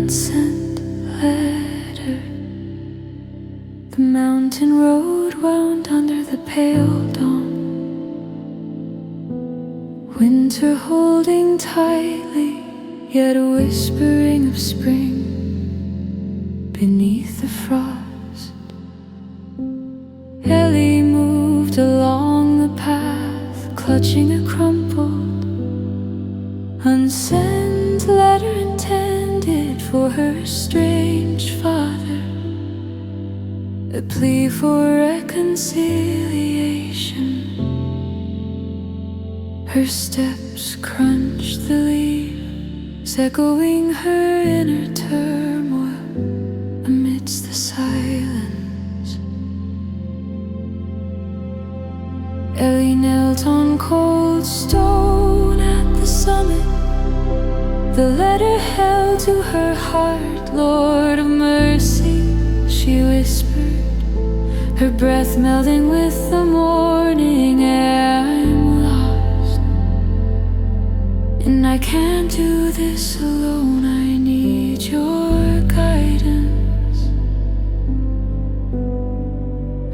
unsent letter. The mountain road wound under the pale dawn. Winter holding tightly, yet a whispering of spring beneath the frost. Ellie moved along the path, clutching a crumpled, unsent letter intended for her estranged father, a plea for reconciliation. Her steps crunched the leaves, echoing her inner turmoil amidst the silence. Ellie knelt on cold stone at the summit, the letter held to her heart. Lord of mercy, she whispered, her breath melding with the morning air. I'm lost, and I can't do this alone. I need your guidance.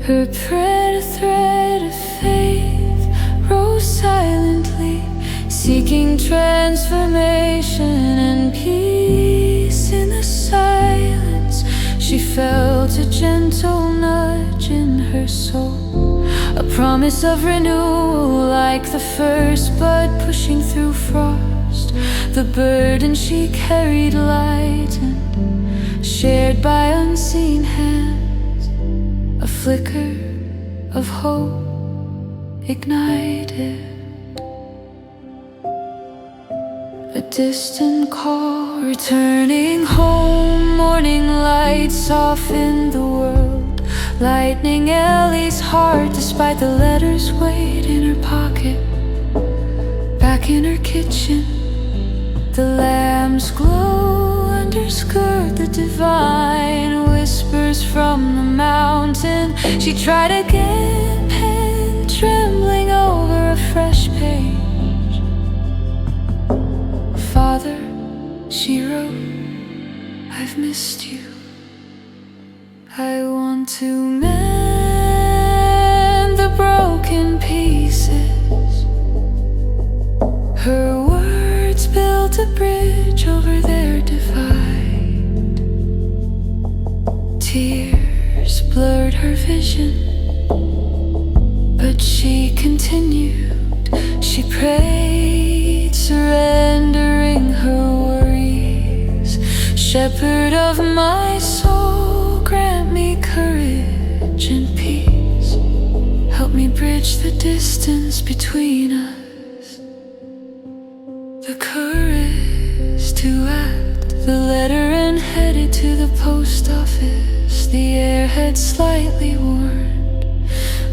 Her prayer, a thread of faith, rose silently, seeking transformation and peace. In the silence, she felt a gentle nudge in her soul, a promise of renewal, like the first bud pushing through frost. The burden she carried lightened, shared by unseen hands. A flicker of hope ignited. A distant call, returning home. Morning light softened the world, lightening Ellie's heart despite the letter's weight in her pocket. Back in her kitchen, the lamps glow underskirt the divine whispers from the mountain. She tried again, pen trembling over a fresh page. Father, she wrote, I've missed you. I want to mend the broken pieces. Her words built a bridge over their divide. Tears blurred her vision, but she continued. She prayed, surrounded Shepherd of my soul, grant me courage and peace. Help me bridge the distance between us. The courage to act, the letter and headed to the post office. The air had slightly warmed,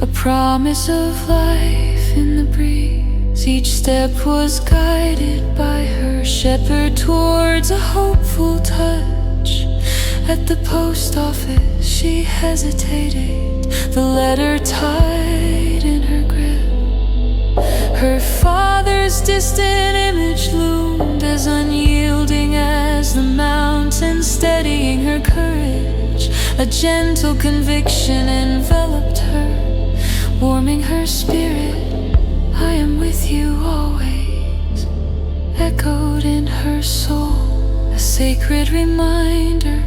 a promise of life in the breeze. Each step was guided by her shepherd towards a hopeful touch. At the post office she hesitated, the letter tied in her grip. Her father's distant image loomed as unyielding as the mountain, steadying her courage. A gentle conviction enveloped her, warming her spirit. I am with you always, echoed in her soul, a sacred reminder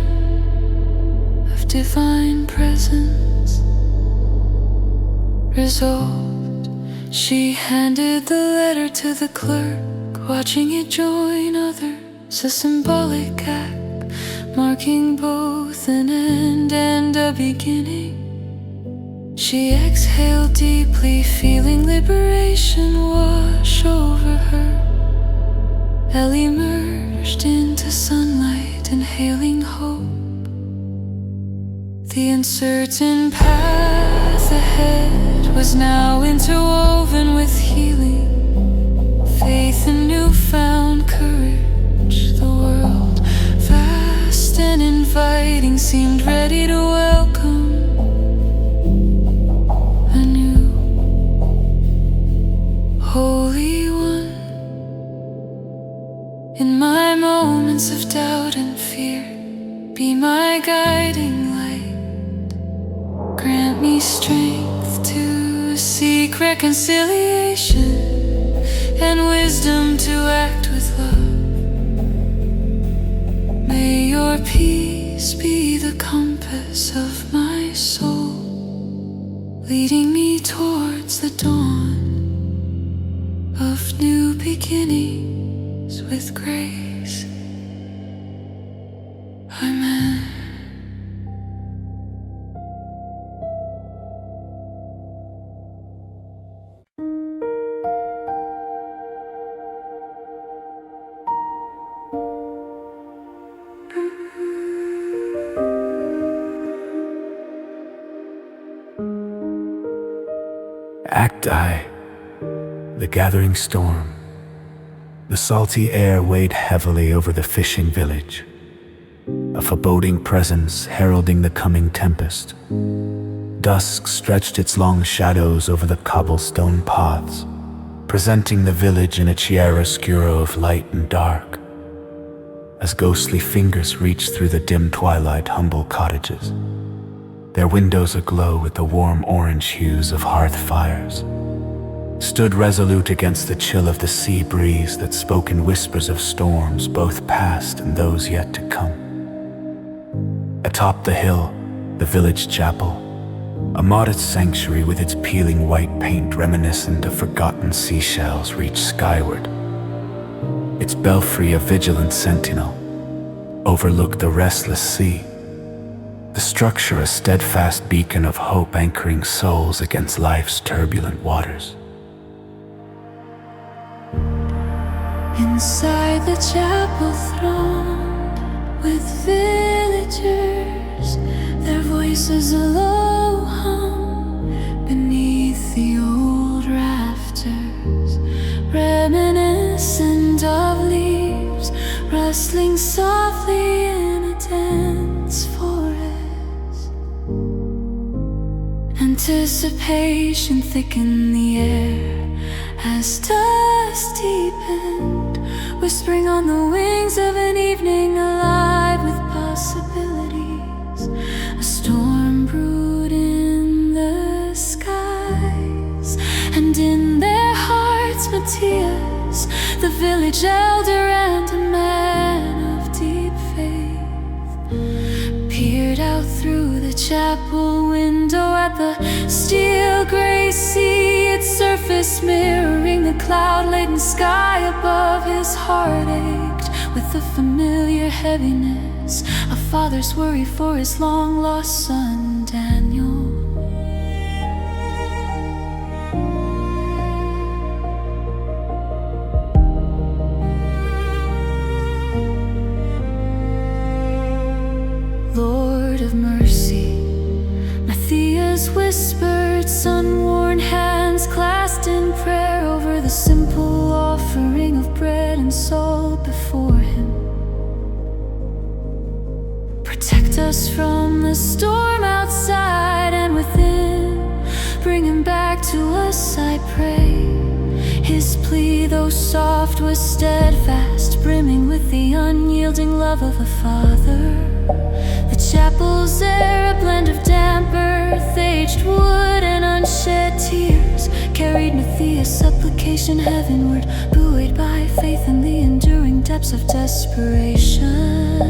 of divine presence. Resolved, she handed the letter to the clerk, watching it join others, a symbolic act, marking both an end and a beginning. She exhaled deeply, feeling liberation wash over her. Elle emerged into sunlight, inhaling hope. The uncertain path ahead was now interwoven with healing, faith and newfound courage. The world, vast and inviting, seemed ready to welcome Holy One. In my moments of doubt and fear, be my guiding light. Grant me strength to seek reconciliation and wisdom to act with love. May your peace be the compass of my soul, leading me towards the dawn of new beginnings with grace. Amen. Act I. The gathering storm. The salty air weighed heavily over the fishing village, a foreboding presence heralding the coming tempest. Dusk stretched its long shadows over the cobblestone paths, presenting the village in a chiaroscuro of light and dark. As ghostly fingers reached through the dim twilight humble cottages, their windows aglow with the warm orange hues of hearth fires, stood resolute against the chill of the sea breeze that spoke in whispers of storms, both past and those yet to come. Atop the hill, the village chapel, a modest sanctuary with its peeling white paint reminiscent of forgotten seashells, reached skyward. Its belfry, a vigilant sentinel, overlooked the restless sea, the structure a steadfast beacon of hope anchoring souls against life's turbulent waters. Inside the chapel thronged with villagers, their voices a low hum beneath the old rafters, reminiscent of leaves rustling softly in a dense forest. Anticipation thickened the air as dusk deepened, whispering on the wings of an evening alive with possibilities. A storm brewed in the skies, and in their hearts Matthias, the village elder and a man of deep faith, peered out through the chapel window at the steel gray sea, its surface mirroring the cloud-laden sky above. His heart ached with the familiar heaviness, a father's worry for his long-lost son, Daniel. Lord of mercy, Matthias whispered, sun-worn hands clasped in prayer over the simple offering of bread and salt before him. Protect us from the storm outside and within, bring him back to us, I pray. His plea, though soft, was steadfast, brimming with the unyielding love of a father. The chapel's air, a blend of damp earth, aged wood, and unshed tears, carried Matthias' supplication heavenward, buoyed by faith in the enduring depths of desperation.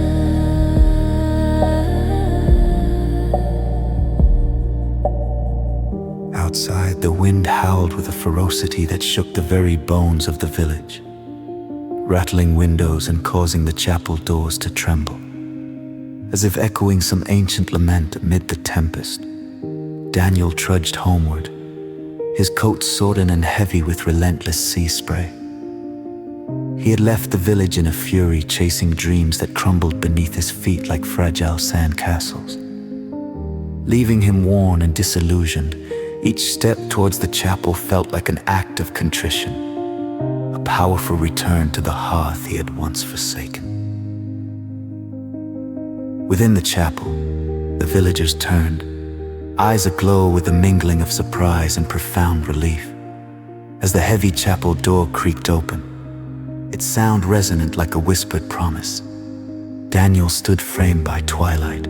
Outside, the wind howled with a ferocity that shook the very bones of the village, rattling windows and causing the chapel doors to tremble. As if echoing some ancient lament amid the tempest, Daniel trudged homeward, his coat sodden and heavy with relentless sea spray. He had left the village in a fury, chasing dreams that crumbled beneath his feet like fragile sand castles. Leaving him worn and disillusioned, each step towards the chapel felt like an act of contrition, a powerful return to the hearth he had once forsaken. Within the chapel, the villagers turned, eyes aglow with a mingling of surprise and profound relief. As the heavy chapel door creaked open, its sound resonant like a whispered promise, Daniel stood framed by twilight,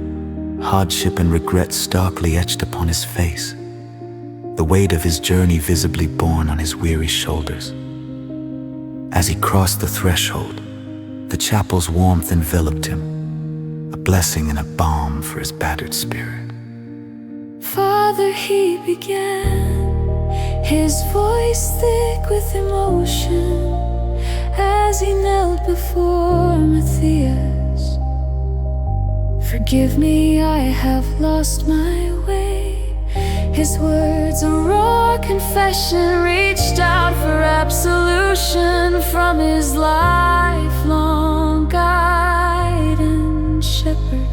hardship and regret starkly etched upon his face, the weight of his journey visibly borne on his weary shoulders. As he crossed the threshold, the chapel's warmth enveloped him, a blessing and a balm for his battered spirit. Father, he began, his voice thick with emotion, as he knelt before Matthias. Forgive me, I have lost my way. His words, a raw confession, reached out for absolution from his lifelong guide and shepherd.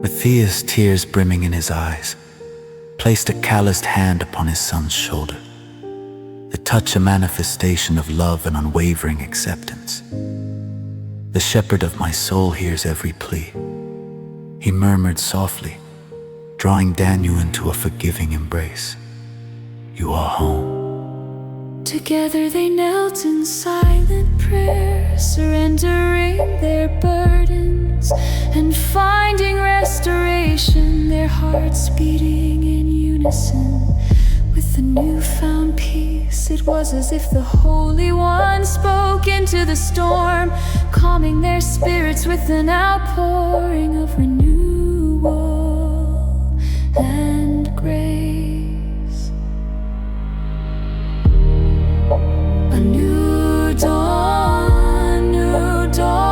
Matthias, tears brimming in his eyes, placed a calloused hand upon his son's shoulder, the touch a manifestation of love and unwavering acceptance. The shepherd of my soul hears every plea, he murmured softly, drawing Daniel into a forgiving embrace. You are home. Together they knelt in silent prayer, surrendering their burdens and finding restoration, their hearts beating in unison with the newfound peace. It was as if the Holy One spoke into the storm, calming their spirits with an outpouring of renewal and grace. A new dawn, new dawn.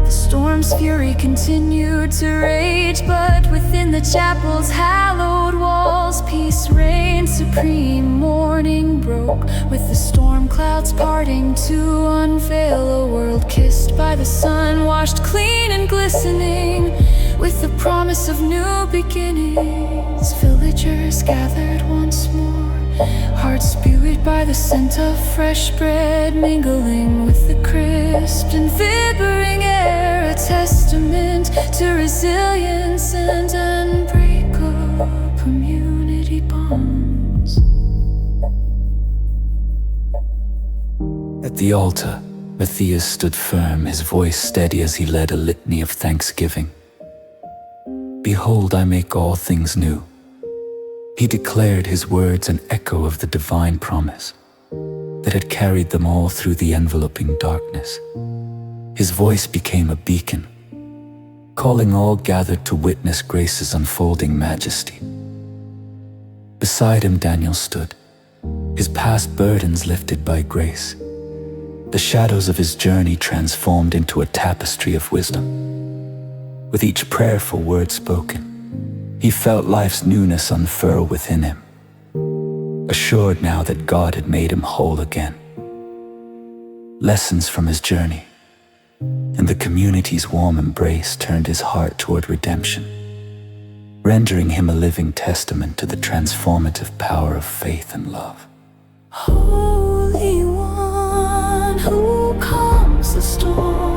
The storm's fury continued to rage, but within the chapel's hallowed walls, peace reigned supreme. Morning broke with the storm clouds parting to unveil a world kissed by the sun, washed clean and glistening with the promise of new beginnings. Villagers gathered once more, hearts buoyed by the scent of fresh bread, mingling with the crisp and vibrant air, a testament to resilience and unbreakable community bonds. At the altar, Matthias stood firm, his voice steady as he led a litany of thanksgiving. Behold, I make all things new. He declared, his words an echo of the divine promise that had carried them all through the enveloping darkness. His voice became a beacon, calling all gathered to witness grace's unfolding majesty. Beside him Daniel stood, his past burdens lifted by grace, the shadows of his journey transformed into a tapestry of wisdom. With each prayerful word spoken, he felt life's newness unfurl within him, assured now that God had made him whole again. Lessons from his journey and the community's warm embrace turned his heart toward redemption, rendering him a living testament to the transformative power of faith and love. Holy One, who calms the storm.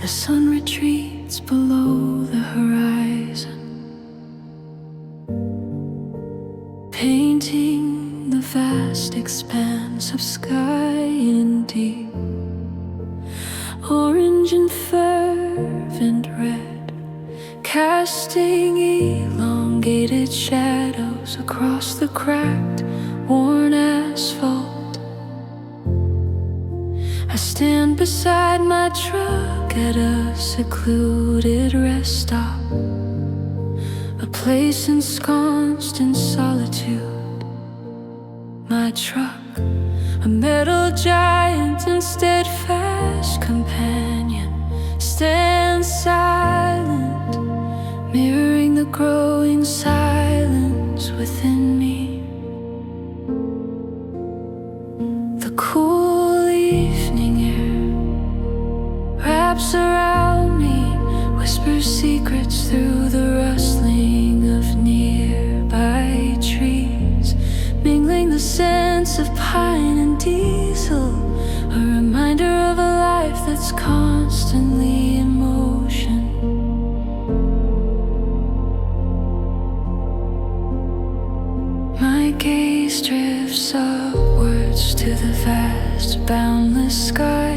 The sun retreats below the horizon, painting the vast expanse of sky in deep orange and fervent red, casting elongated shadows across the cracked, worn asphalt. I stand beside my truck at a secluded rest stop, a place ensconced in solitude. My truck, a metal giant and steadfast companion, stands silent, mirroring the growing silence within me. The cool evening air wraps around me, whispers secrets through the rustling of nearby trees, mingling the scents of pine and diesel, a reminder of a life that's constantly in motion. My gaze drifts upwards to the vast, boundless sky,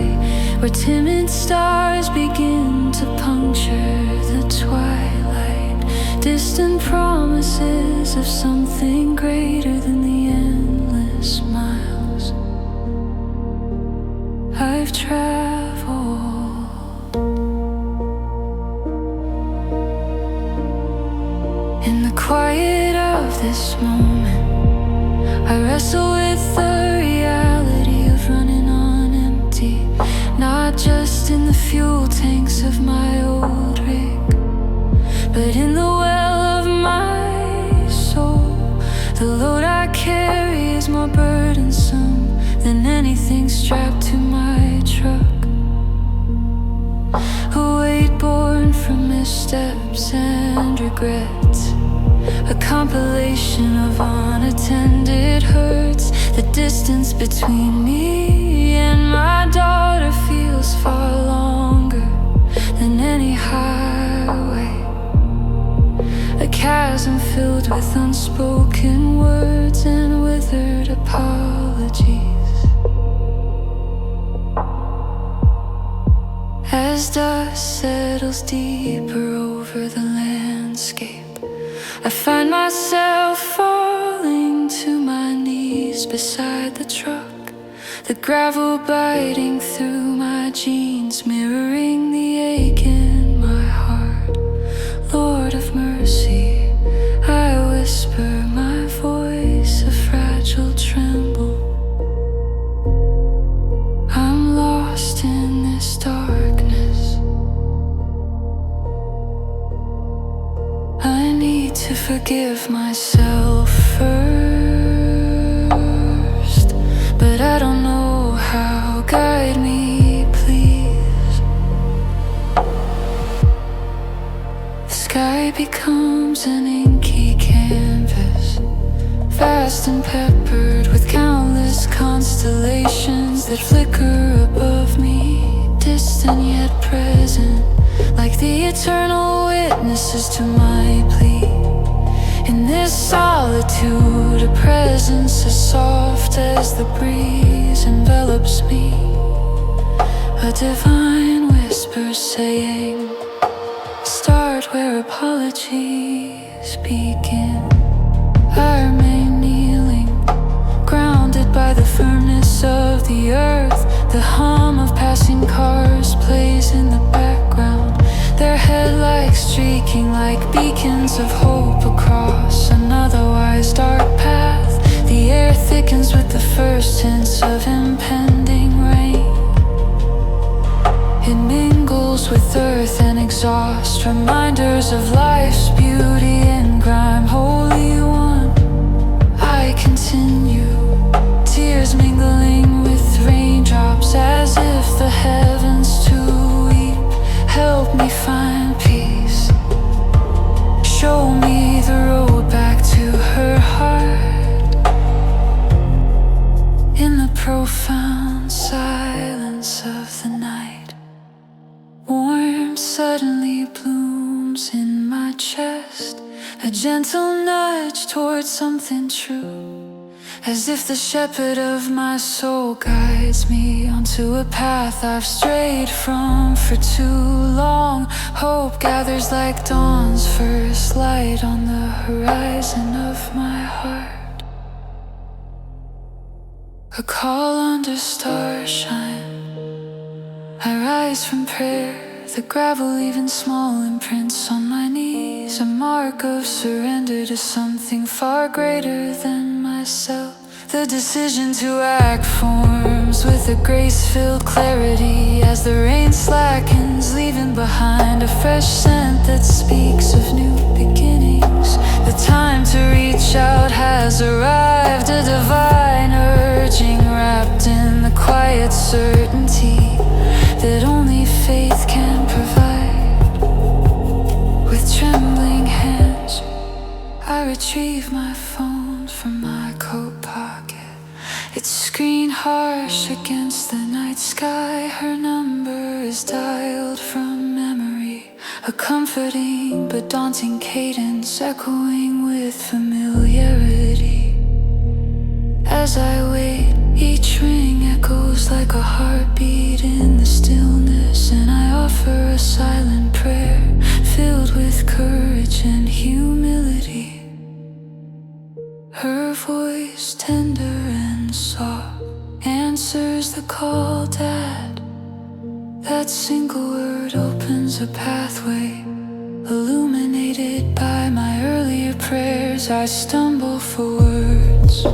where timid stars begin to puncture the twilight, distant promises of something greater than the endless miles I've traveled. In the quiet of this moment, I wrestle with the reality of running on empty, not just in the fuel tanks of my old rig, but in the well of my soul. The load I carry is more burdensome than anything strapped to my truck, a weight born from missteps and regrets, a compilation of unattended hurts. The distance between me and my daughter feels far longer than any highway, a chasm filled with unspoken words and withered apologies. As dust settles deeper over the landscape, I find myself falling to my knees beside the truck, the gravel biting through my jeans, mirroring the ache in my heart. Lord of mercy, I whisper, my voice a fragile tremble. I'm lost in this darkness. I need to forgive myself first, but I don't know how. Guide me, please. The sky becomes an inky canvas, vast and peppered with countless constellations that flicker above me, distant yet present, like the eternal witnesses to my plea. In this solitude, a presence as soft as the breeze envelops me, a divine whisper saying, start where apologies begin. I remain kneeling, grounded by the firmness of the earth. The hum of passing cars plays in the background, their headlights streaking like beacons of hope across an otherwise dark path. The air thickens with the first hints of impending rain. It mingles with earth and exhaust, reminders of life's beauty and grime. Holy One, I continue, tears mingling with raindrops, as if the heavens too weep. Help me find peace, show me the road back to her heart. In the profound silence of the night, warm gentle nudge towards something true, as if the shepherd of my soul guides me onto a path I've strayed from for too long. Hope gathers like dawn's first light on the horizon of my heart. A call under starshine. I rise from prayer, the gravel leaving small imprints on my knees, a mark of surrender to something far greater than myself. The decision to act forms with a grace-filled clarity as the rain slackens, leaving behind a fresh scent that speaks of new beginnings. The time to reach out has arrived, a divine urging wrapped in the quiet certainty that only faith can provide. With trembling hands, I retrieve my phone from my coat pocket, its screen harsh against the night sky. Her number is dialed from memory, a comforting but daunting cadence echoing with familiarity. As I wait, each ring echoes like a heartbeat in the stillness, and I offer a silent prayer filled with courage and humility. Her voice, tender and soft, answers the call, Dad. That single word opens a pathway, illuminated by my earlier prayers. I stumble for words,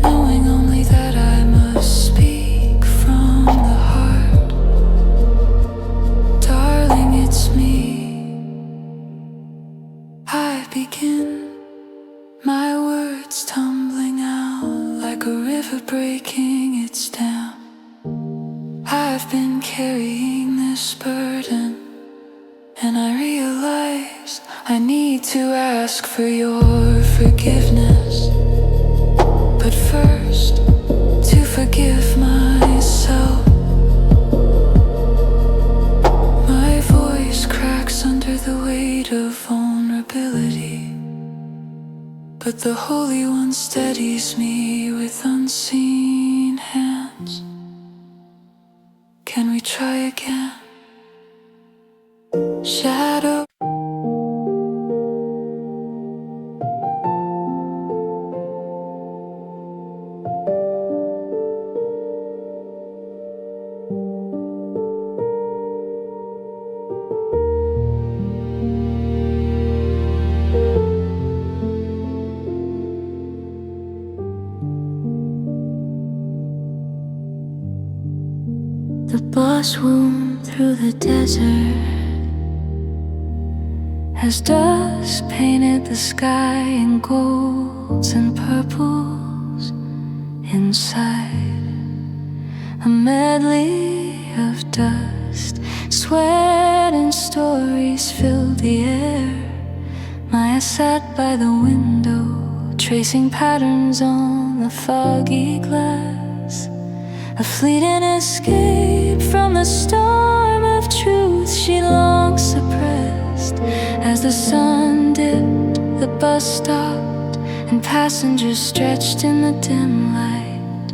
knowing only that I must speak from the heart. Darling, it's me. I begin, my words tumbling out like a river breaking its dam. I've been carrying this burden, and I realize I need to ask for your forgiveness. But first, to forgive myself. My voice cracks under the weight of vulnerability, but the Holy One steadies me with unseen hands. Can we try again? Shadow. The boss wound through the desert as dust painted the sky in golds and purples. Inside, a medley of dust, sweat and stories filled the air. Maya sat by the window, tracing patterns on the foggy glass. A fleeting escape from the storm of truth she long suppressed. As the sun dipped, the bus stopped, and passengers stretched in the dim light.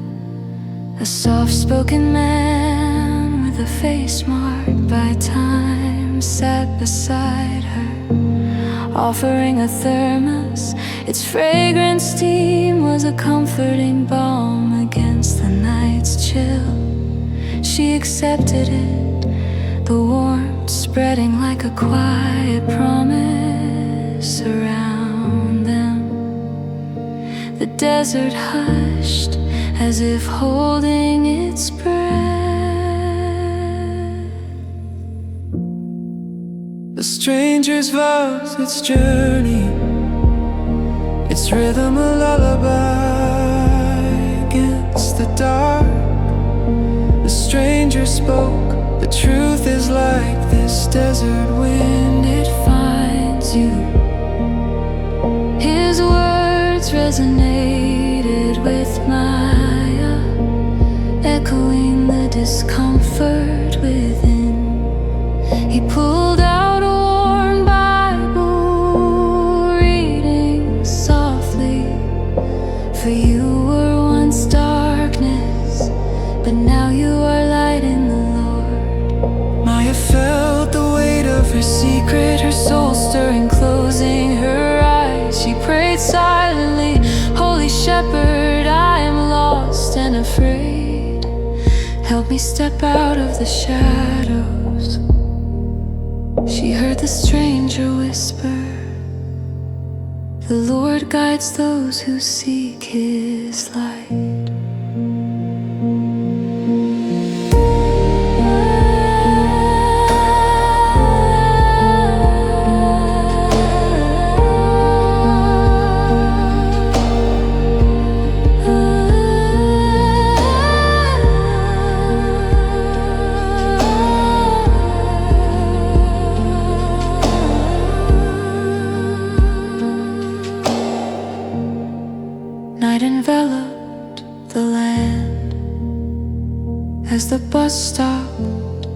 A soft-spoken man with a face marked by time sat beside her, offering a thermos. Its fragrant steam was a comforting balm against the night's chill. She accepted it, the warmth spreading like a quiet promise around them. The desert hushed as if holding its breath. The stranger's vows, its journey, its rhythm a lullaby against the dark. The stranger spoke, the truth is like this desert wind, it finds you. His words resonated with Maya, echoing the discomfort within. He pulled out a worn Bible you are light in the Lord. Maya felt the weight of her secret, her soul stirring, closing her eyes. She prayed silently, Holy Shepherd, I am lost and afraid. Help me step out of the shadows. She heard the stranger whisper, the Lord guides those who seek His light. Night enveloped the land as the bus stopped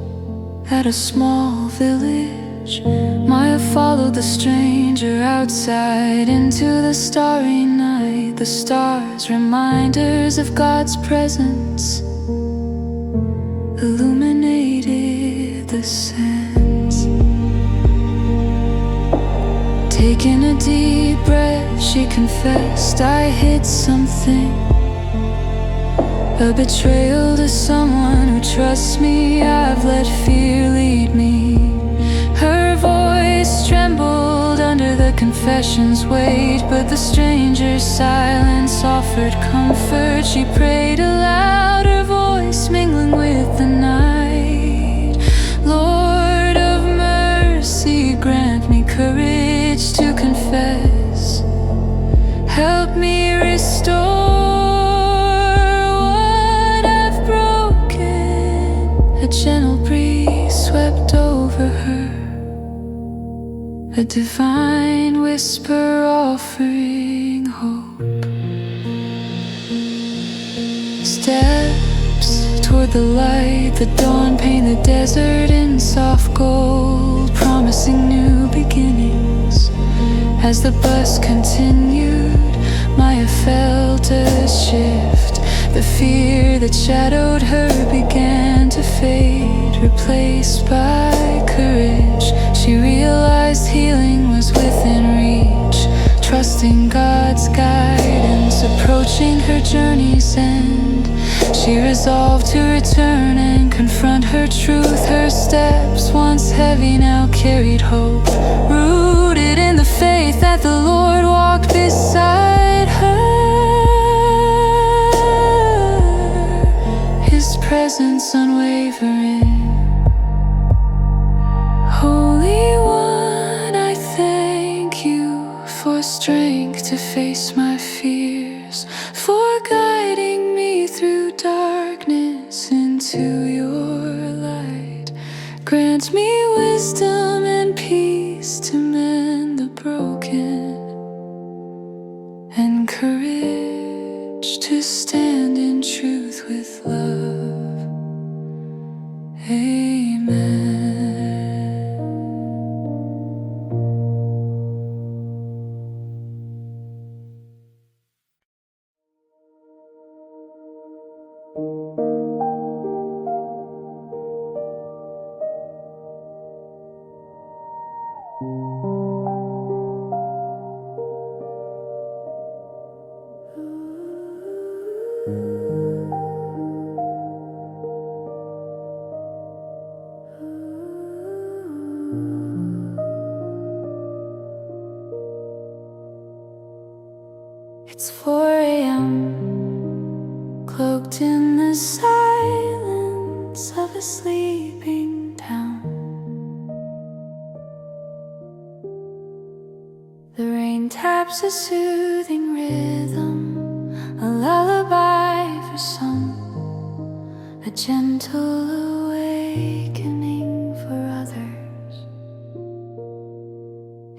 at a small village. Maya followed the stranger outside into the starry night. The stars, reminders of God's presence, illuminated the sands. Taking a deep breath, she confessed, I hid something, a betrayal to someone who trusts me. I've let fear lead me. Her voice trembled under the confession's weight, but the stranger's silence offered comfort. She prayed aloud, her voice mingling with the night. Lord of mercy, grant me courage to confess. Help me restore what I've broken. A gentle breeze swept over her, a divine whisper offering hope. Steps toward the light, the dawn paint the desert in soft gold, promising new beginnings. As the bus continued, Maya felt a shift. The fear that shadowed her began to fade, replaced by courage. She realized healing was within reach, trusting God's guidance, approaching her journey's end. She resolved to return and confront her truth. Her steps, once heavy, now carried hope, rooted in the faith that the Lord walked beside her. His presence unwavering. Holy One, I thank you for strength to face my fears, for guiding me through darkness into your light. Grant me wisdom and peace to mend the broken, and courage to stand in truth with love. Amen. It's 4 a.m., cloaked in the silence of a sleeping town. The rain taps a soothing rhythm, a lullaby for some, a gentle awakening for others.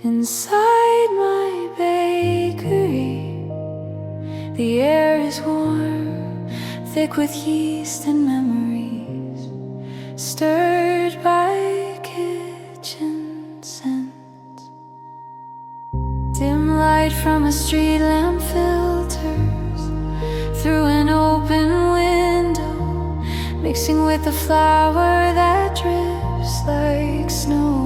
Inside my bakery, the air is warm, thick with yeast and memories, stirred by kitchen scents. Dim light from a street lamp filters through an open window, mixing with the flower that drips like snow,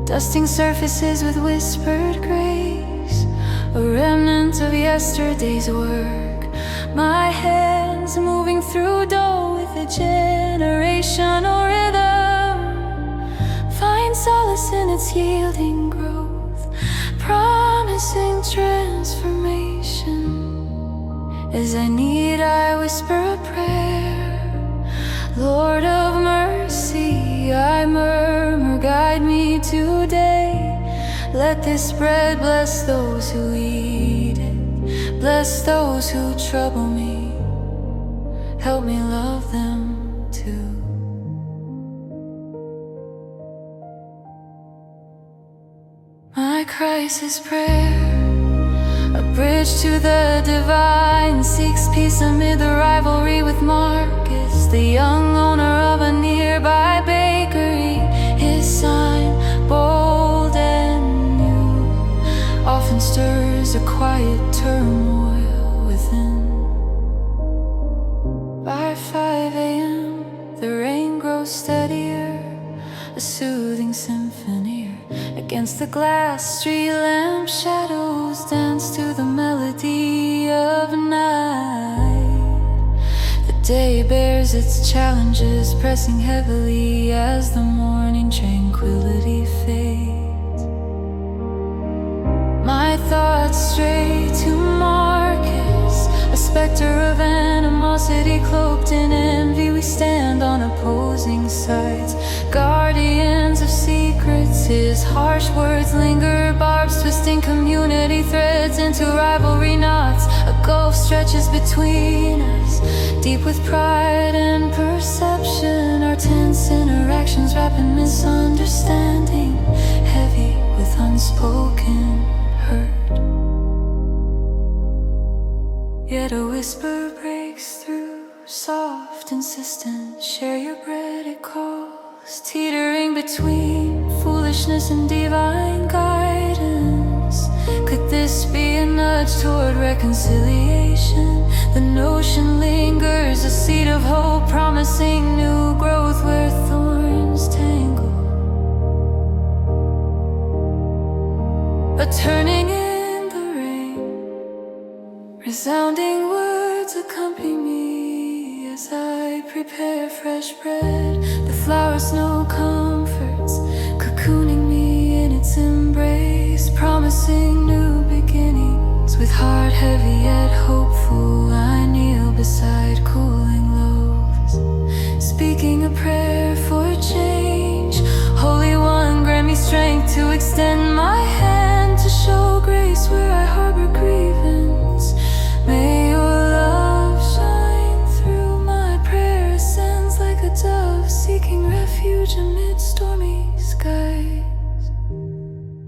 dusting surfaces with whispered grace, a remnant of yesterday's work. My hands moving through dough with a generational rhythm, find solace in its yielding growth, promising transformation. As I need, I whisper a prayer. Lord of mercy, I murmur, guide me today. Let this bread bless those who eat it, bless those who trouble me. Help me love them too. My crisis prayer, a bridge to the divine, seeks peace amid the rivalry with Marcus, the young owner of a nearby bakery. His sign, bold and new, often stirs a quiet turmoil within. By 5 a.m., the rain grows steadier, a soothing symphony. Against the glass street lamp, shadows dance to the melody of night. The day bears its challenges, pressing heavily as the morning tranquility fades. My thoughts stray to Marcus, a specter of animosity cloaked in envy. We stand on opposing sides, guardians of secrets. His harsh words linger, barbs twisting community threads into rivalry knots. A gulf stretches between us, deep with pride and perception. Our tense interactions wrap in misunderstanding, heavy with unspoken hurt. Yet a whisper breaks through, soft, insistent. Share your bread, it calls, teetering between foolishness and divine guidance. Could this be a nudge toward reconciliation? The notion lingers, a seed of hope, promising new growth where thorns tangle. A turning in the rain, resounding words accompany me as I prepare fresh bread. The flowers know comforts, cocooning me in its embrace, promising new beginnings. With heart heavy yet hopeful, I kneel beside cooling loaves, speaking a prayer for change. Holy One, grant me strength to extend my hand, to show grace where I harbor grievance. May your love shine through. My prayer ascends like a dove, seeking refuge amid stormy skies.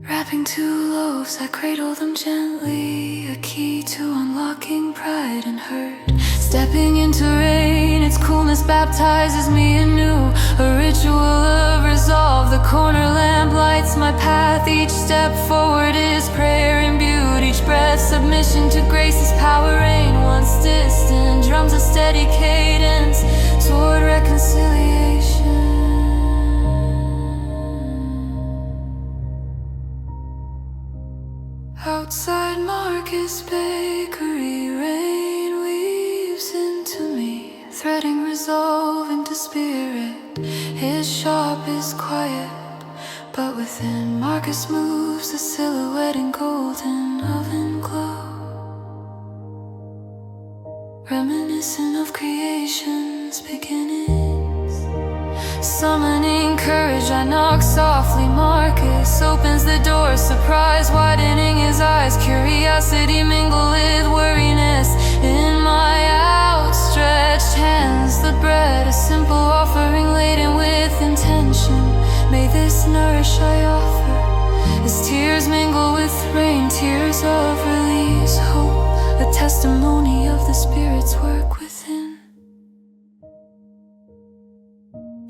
Wrapping 2 loaves, I cradle them gently, a key to unlocking pride and hurt. Stepping into rain, its coolness baptizes me anew, a ritual of resolve. The corner lamp lights my path, each step forward is prayer imbued, each breath submission to grace's power. Rain once distant, drums a steady cadence toward reconciliation. Outside Marcus Bakery, rain weaves into me, threading resolve into spirit. His shop is quiet, but within Marcus moves a silhouette in golden oven glow, reminiscent of creation's beginnings. Summoning courage, I knock softly. Marcus opens the door, surprise widening his eyes. Curiosity mingled with worriness. In my outstretched hands, the bread, a simple offering laden with intention. May this nourish I offer, as tears mingle with rain, tears of release, hope, a testimony of the Spirit's work within.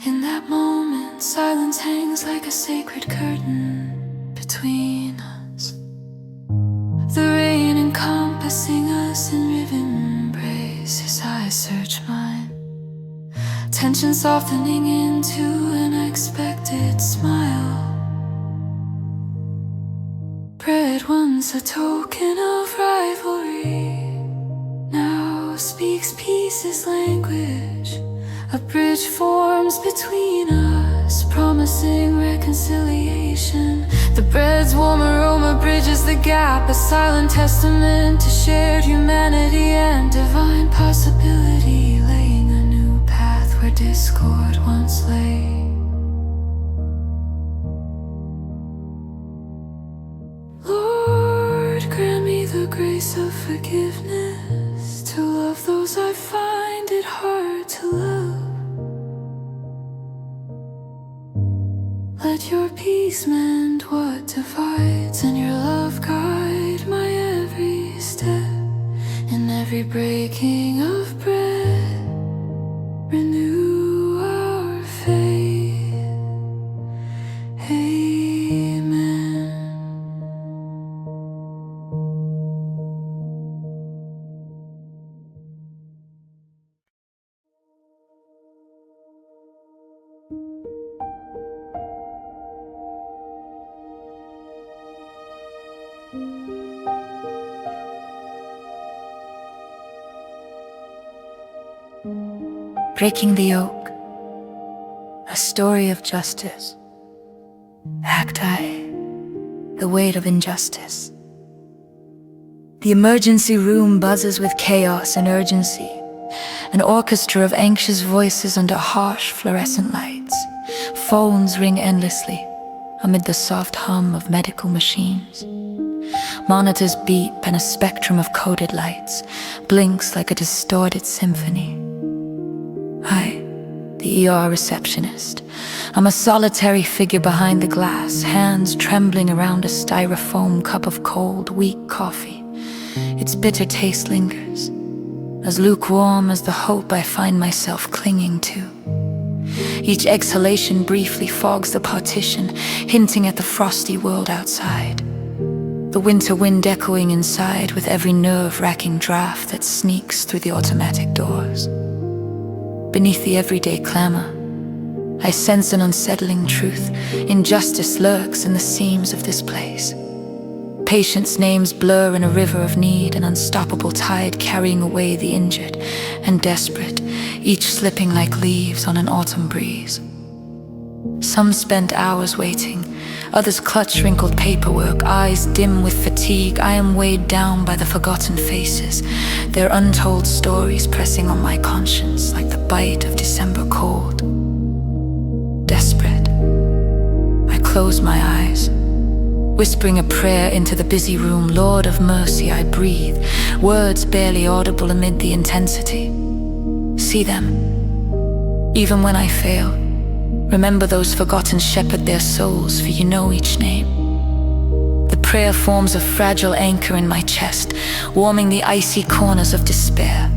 In that moment, silence hangs like a sacred curtain between us. The rain encompassing us in riven embrace as I search mine. tension softening into an expected smile. Bread once a token of rivalry, now speaks peace as language. A bridge forms between us, promising reconciliation. The bread's warm aroma bridges the gap, a silent testament to shared humanity and divine possibility, laying a new path where discord once lay. Lord, grant me the grace of forgiveness, to love those I find it hard to love. Let your peace mend what divides, and your love guide my every step. In every breaking of bread, renew our faith. Amen. Breaking the Yoke, a story of justice. Act I, the weight of injustice. The emergency room buzzes with chaos and urgency, an orchestra of anxious voices under harsh fluorescent lights. Phones ring endlessly amid the soft hum of medical machines. Monitors beep and a spectrum of coded lights blinks like a distorted symphony. I, the ER receptionist, I'm a solitary figure behind the glass, hands trembling around a styrofoam cup of cold, weak coffee. Its bitter taste lingers, as lukewarm as the hope I find myself clinging to. Each exhalation briefly fogs the partition, hinting at the frosty world outside. The winter wind echoing inside with every nerve-wracking draft that sneaks through the automatic doors. Beneath the everyday clamor, I sense an unsettling truth. Injustice lurks in the seams of this place. Patients' names blur in a river of need, an unstoppable tide carrying away the injured and desperate, each slipping like leaves on an autumn breeze. Some spent hours waiting, others clutch wrinkled paperwork, eyes dim with fatigue. I am weighed down by the forgotten faces, their untold stories pressing on my conscience like the bite of December cold. Desperate, I close my eyes, whispering a prayer into the busy room. Lord of mercy, I breathe, words barely audible amid the intensity. See them, even when I fail. Remember those forgotten, shepherd their souls, for you know each name. The prayer forms a fragile anchor in my chest, warming the icy corners of despair.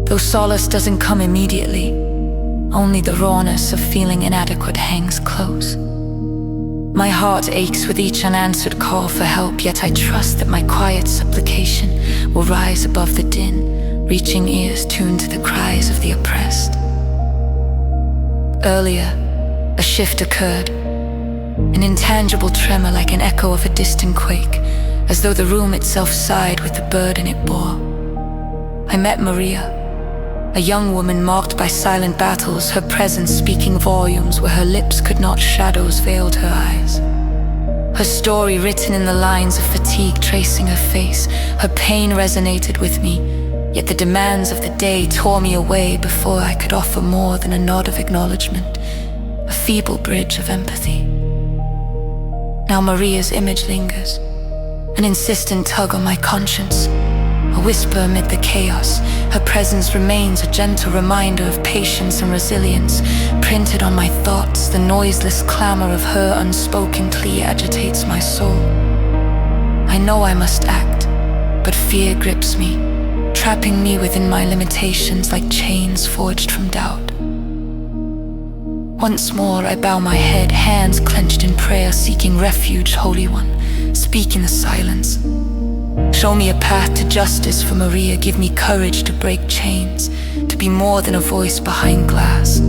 Though solace doesn't come immediately, only the rawness of feeling inadequate hangs close. My heart aches with each unanswered call for help, yet I trust that my quiet supplication will rise above the din, reaching ears tuned to the cries of the oppressed. Earlier, a shift occurred, an intangible tremor like an echo of a distant quake, as though the room itself sighed with the burden it bore. I met Maria, a young woman marked by silent battles, her presence speaking volumes where her lips could not, shadows veiled her eyes. Her story written in the lines of fatigue tracing her face, her pain resonated with me, yet the demands of the day tore me away before I could offer more than a nod of acknowledgement, a feeble bridge of empathy. Now Maria's image lingers, an insistent tug on my conscience, a whisper amid the chaos. Her presence remains a gentle reminder of patience and resilience, printed on my thoughts. The noiseless clamor of her unspoken plea agitates my soul. I know I must act, but fear grips me, trapping me within my limitations like chains forged from doubt. Once more I bow my head, hands clenched in prayer, seeking refuge. Holy One, speak in the silence. Show me a path to justice for Maria. Give me courage to break chains, to be be more than a voice behind glass.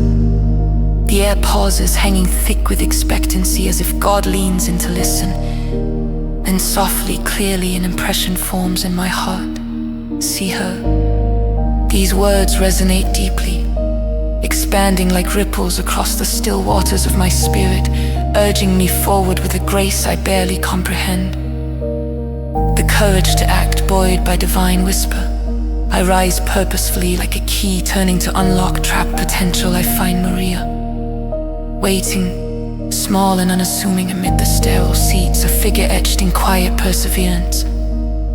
The air pauses, hanging thick with expectancy, as if God leans in to listen. Then softly, clearly, an impression forms in my heart. See her. These words resonate deeply, expanding like ripples across the still waters of my spirit, urging me forward with a grace I barely comprehend. The courage to act buoyed by divine whisper. I rise purposefully like a key turning to unlock trapped potential. I find Maria, waiting, small and unassuming amid the sterile seats, a figure etched in quiet perseverance.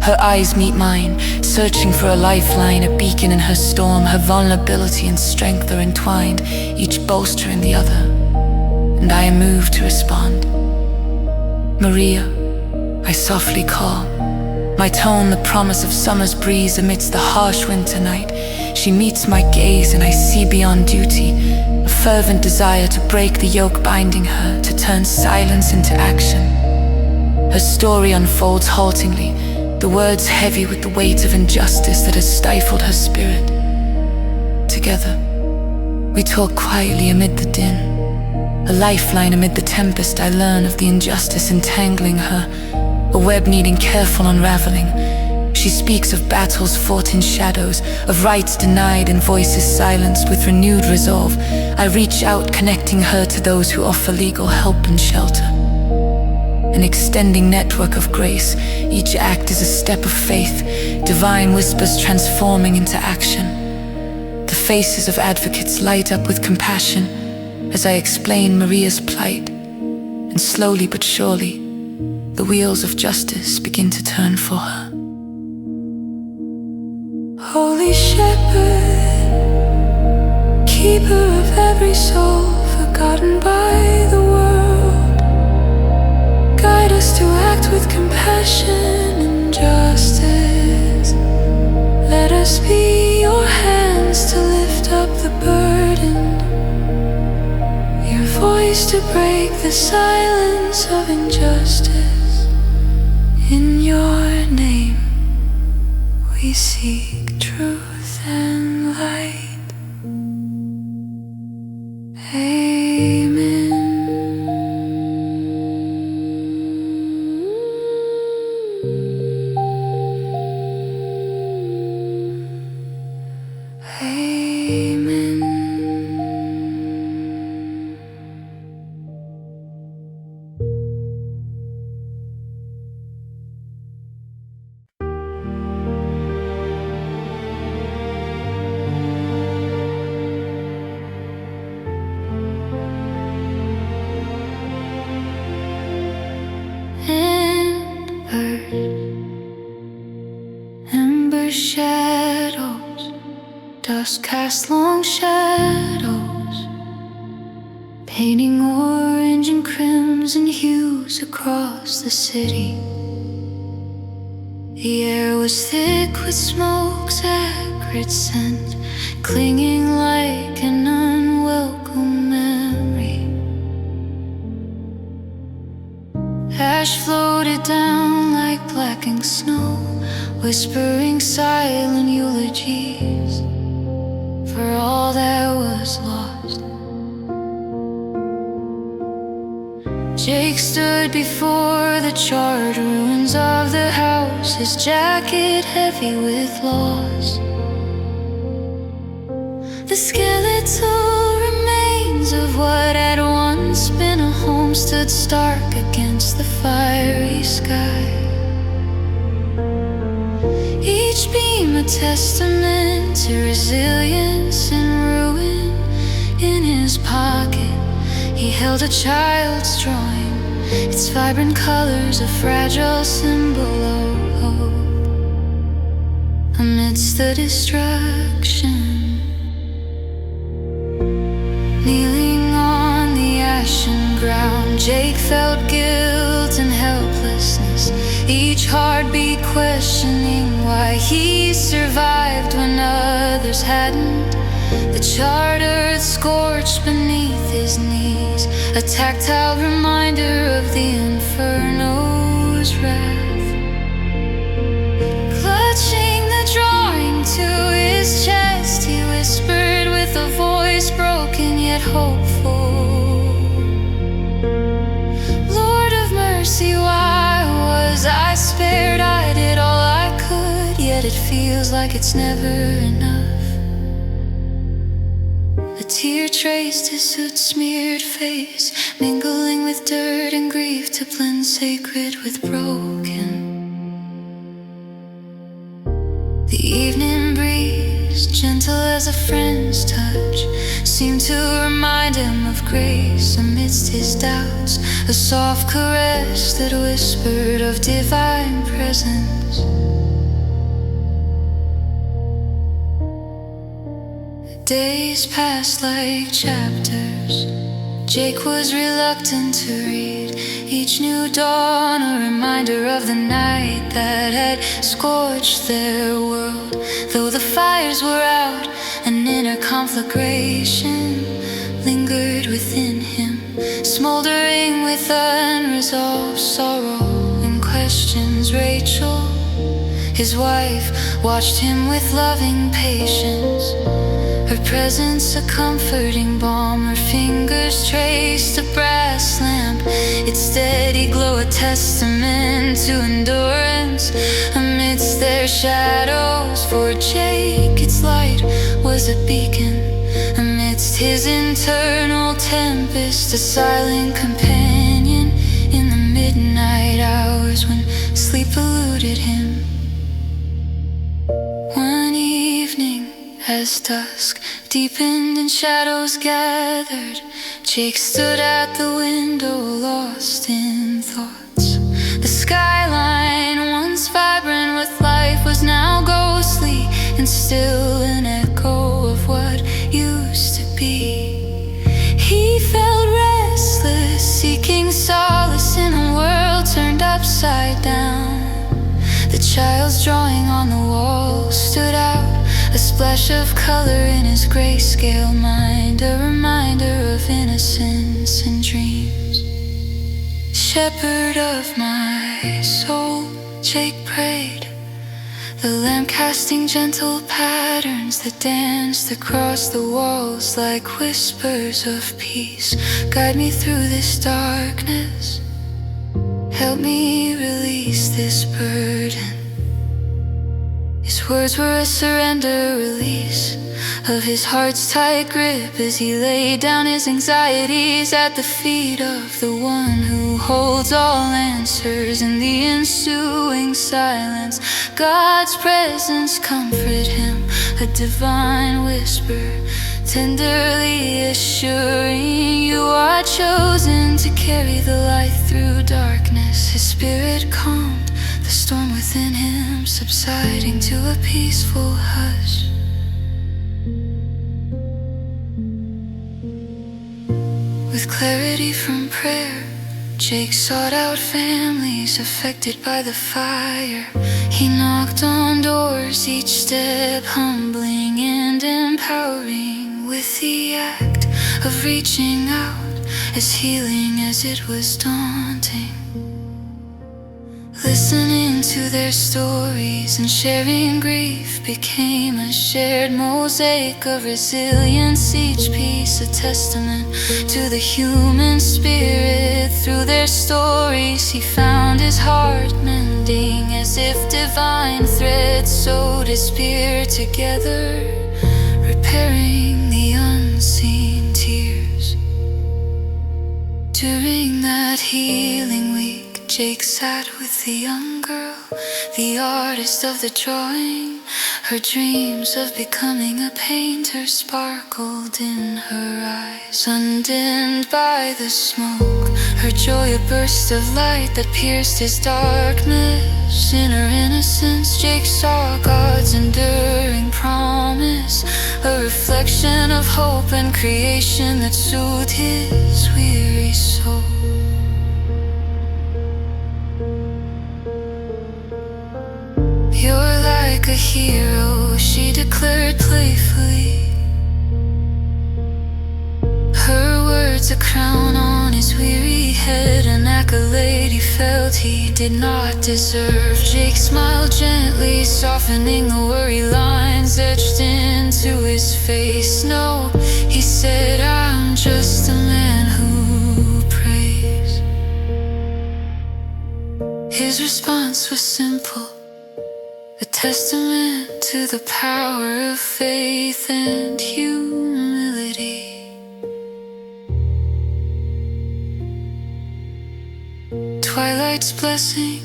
Her eyes meet mine, searching for a lifeline, a beacon in her storm. Her vulnerability and strength are entwined, each bolster in the other, and I am moved to respond. Maria, I softly call, my tone the promise of summer's breeze amidst the harsh winter night. She meets my gaze and I see beyond duty, a fervent desire to break the yoke binding her, to turn silence into action. Her story unfolds haltingly, the words heavy with the weight of injustice that has stifled her spirit. Together, we talk quietly amid the din. A lifeline amid the tempest, I learn of the injustice entangling her, a web needing careful unraveling. She speaks of battles fought in shadows, of rights denied and voices silenced. With renewed resolve, I reach out, connecting her to those who offer legal help and shelter. An extending network of grace, each act is a step of faith, divine whispers transforming into action. The faces of advocates light up with compassion as I explain Maria's plight, and slowly but surely, the wheels of justice begin to turn for her. Holy Shepherd, keeper of every soul forgotten by the world, guide us to act with compassion and justice. Let us be your hands to lift up the burdened, your voice to break the silence of injustice. In your name we seek truth and light. Amen. Amen. Ember shadows, dust cast long shadows, painting orange and crimson hues across the city. The air was thick with smoke's acrid scent, clinging like an unwelcome memory. Ash floated down like blackening snow, whispering silent eulogies for all that was lost. Jake stood before the charred ruins of the house, his jacket heavy with loss. The skeletal remains of what had once been a home stood stark against the fiery sky. Each beam a testament to resilience and ruin. In his pocket he held a child's drawing, its vibrant colors a fragile symbol of hope. Amidst the destruction, kneeling on the ashen ground, Jake felt guilt and helplessness, each heartbeat questioning why he survived when others hadn't. The charred earth scorched beneath his knees, a tactile reminder of the inferno's wrath. Clutching the drawing to his chest, he whispered, like it's never enough. A tear traced his soot-smeared face, mingling with dirt and grief to blend sacred with broken. The evening breeze, gentle as a friend's touch, seemed to remind him of grace amidst his doubts, a soft caress that whispered of divine presence. Days passed like chapters. Jake was reluctant to read each new dawn, a reminder of the night that had scorched their world. Though the fires were out, an inner conflagration lingered within him, smoldering with unresolved sorrow and questions. Rachel, his wife, watched him with loving patience, her presence a comforting balm. Her fingers traced a brass lamp, its steady glow a testament to endurance amidst their shadows. For Jake, its light was a beacon amidst his internal tempest, a silent companion in the midnight hours when sleep eluded him. One evening, as dusk deepened and shadows gathered, Jake stood at the window, lost in thoughts. The skyline, once vibrant with life, was now ghostly and still an echo of what used to be. He felt restless, seeking solace in a world turned upside down. The child's drawing on the wall stood out, a splash of color in his grayscale mind, a reminder of innocence and dreams. Shepherd of my soul, Jake prayed, the lamp casting gentle patterns that danced across the walls like whispers of peace. Guide me through this darkness, help me release this burden. His words were a surrender release of his heart's tight grip as he laid down his anxieties at the feet of the one who holds all answers. In the ensuing silence, God's presence comforted him, a divine whisper tenderly assuring, you are chosen to carry the light through darkness. His spirit calmed the storm within him, subsiding to a peaceful hush. With clarity from prayer, Jake sought out families affected by the fire. He knocked on doors, each step humbling and empowering, with the act of reaching out as healing as it was daunting. Listening to their stories and sharing grief became a shared mosaic of resilience, each piece a testament to the human spirit. Through their stories he found his heart mending, as if divine threads sewed his spirit together, repairing the unseen tears. During that healing week, Jake sat with the young girl, the artist of the drawing. Her dreams of becoming a painter sparkled in her eyes, undimmed by the smoke. Her joy a burst of light that pierced his darkness. In her innocence, Jake saw God's enduring promise, a reflection of hope and creation that soothed his weary soul. You're like a hero, she declared playfully, her words a crown on his weary head, an accolade he felt he did not deserve. Jake smiled gently, softening the worry lines etched into his face. No, he said, I'm just a man who prays. His response was simple, a testament to the power of faith and humility. Twilight's blessing,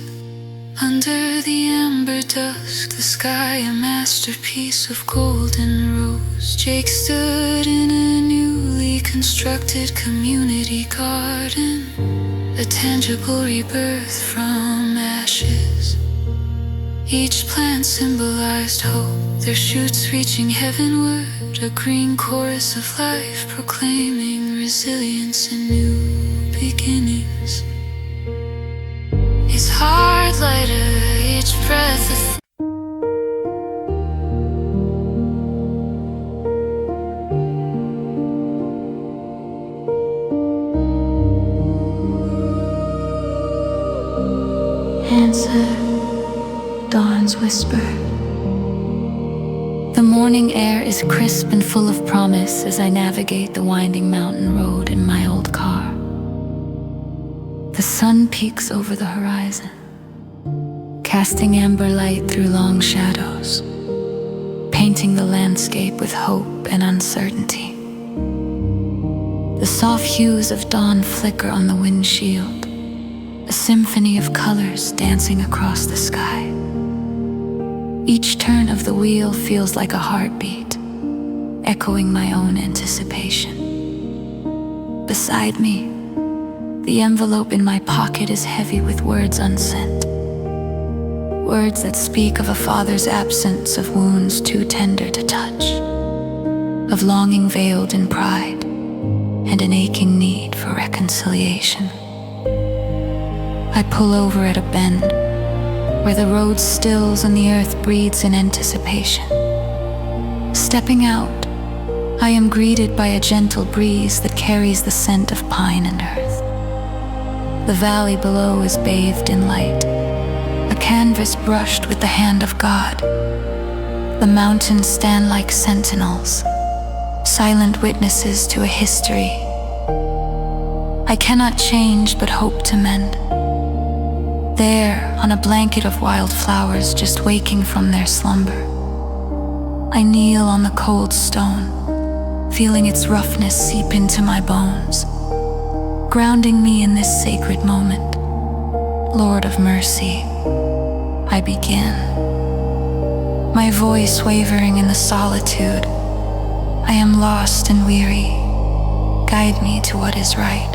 under the amber dusk, the sky a masterpiece of golden rose. Jake stood in a newly constructed community garden, a tangible rebirth from ashes. Each plant symbolized hope, their shoots reaching heavenward, a green chorus of life proclaiming resilience and new beginnings. His heart lighter, each breath of answer, dawn's whisper. The morning air is crisp and full of promise as I navigate the winding mountain road in my old car. The sun peeks over the horizon, casting amber light through long shadows, painting the landscape with hope and uncertainty. The soft hues of dawn flicker on the windshield, a symphony of colors dancing across the sky. Each turn of the wheel feels like a heartbeat, echoing my own anticipation. Beside me, the envelope in my pocket is heavy with words unsent. Words that speak of a father's absence, of wounds too tender to touch, of longing veiled in pride, and an aching need for reconciliation. I pull over at a bend, where the road stills and the earth breathes in anticipation. Stepping out, I am greeted by a gentle breeze that carries the scent of pine and earth. The valley below is bathed in light, a canvas brushed with the hand of God. The mountains stand like sentinels, silent witnesses to a history I cannot change but hope to mend. There, on a blanket of wildflowers just waking from their slumber, I kneel on the cold stone, feeling its roughness seep into my bones, grounding me in this sacred moment. Lord of mercy, I begin. My voice wavering in the solitude. I am lost and weary. Guide me to what is right.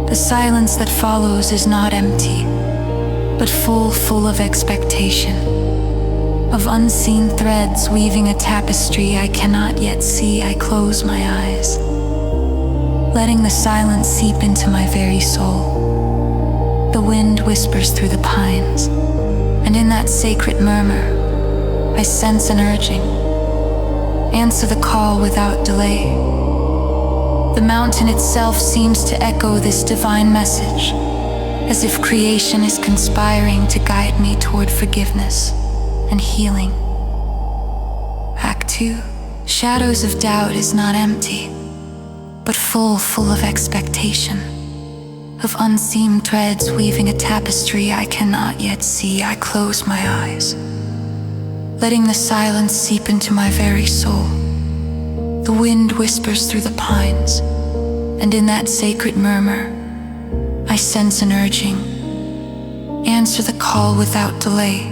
The silence that follows is not empty, but full of expectation, of unseen threads weaving a tapestry I cannot yet see. I close my eyes, letting the silence seep into my very soul. The wind whispers through the pines, and in that sacred murmur, I sense an urging. Answer the call without delay. The mountain itself seems to echo this divine message, as if creation is conspiring to guide me toward forgiveness and healing. Act 2. Shadows of Doubt is not empty, but full of expectation, of unseen threads weaving a tapestry I cannot yet see. I close my eyes, letting the silence seep into my very soul. The wind whispers through the pines, and in that sacred murmur, I sense an urging. Answer the call without delay.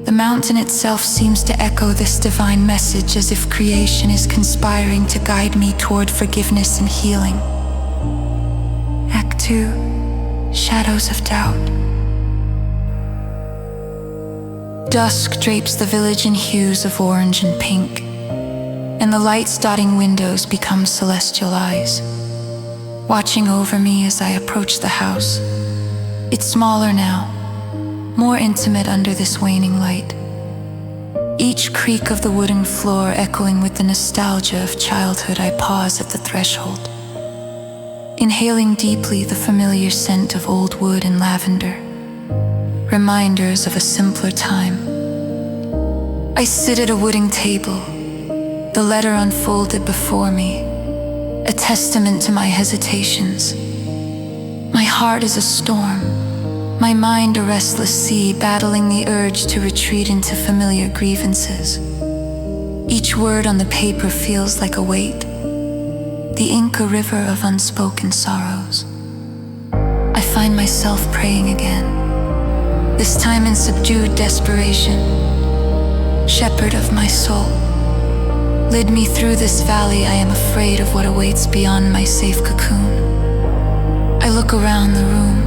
The mountain itself seems to echo this divine message, as if creation is conspiring to guide me toward forgiveness and healing. Act 2. Shadows of Doubt. Dusk drapes the village in hues of orange and pink, and the lights dotting windows become celestial eyes, watching over me as I approach the house. It's smaller now, more intimate under this waning light, each creak of the wooden floor echoing with the nostalgia of childhood. I pause at the threshold, inhaling deeply the familiar scent of old wood and lavender, reminders of a simpler time. I sit at a wooden table, the letter unfolded before me, a testament to my hesitations. My heart is a storm, My mind a restless sea, battling the urge to retreat into familiar grievances. Each word on the paper feels like a weight, the ink a river of unspoken sorrows. I find myself praying again, this time in subdued desperation. Shepherd of my soul, lead me through this valley. I am afraid of what awaits beyond my safe cocoon. I look around the room,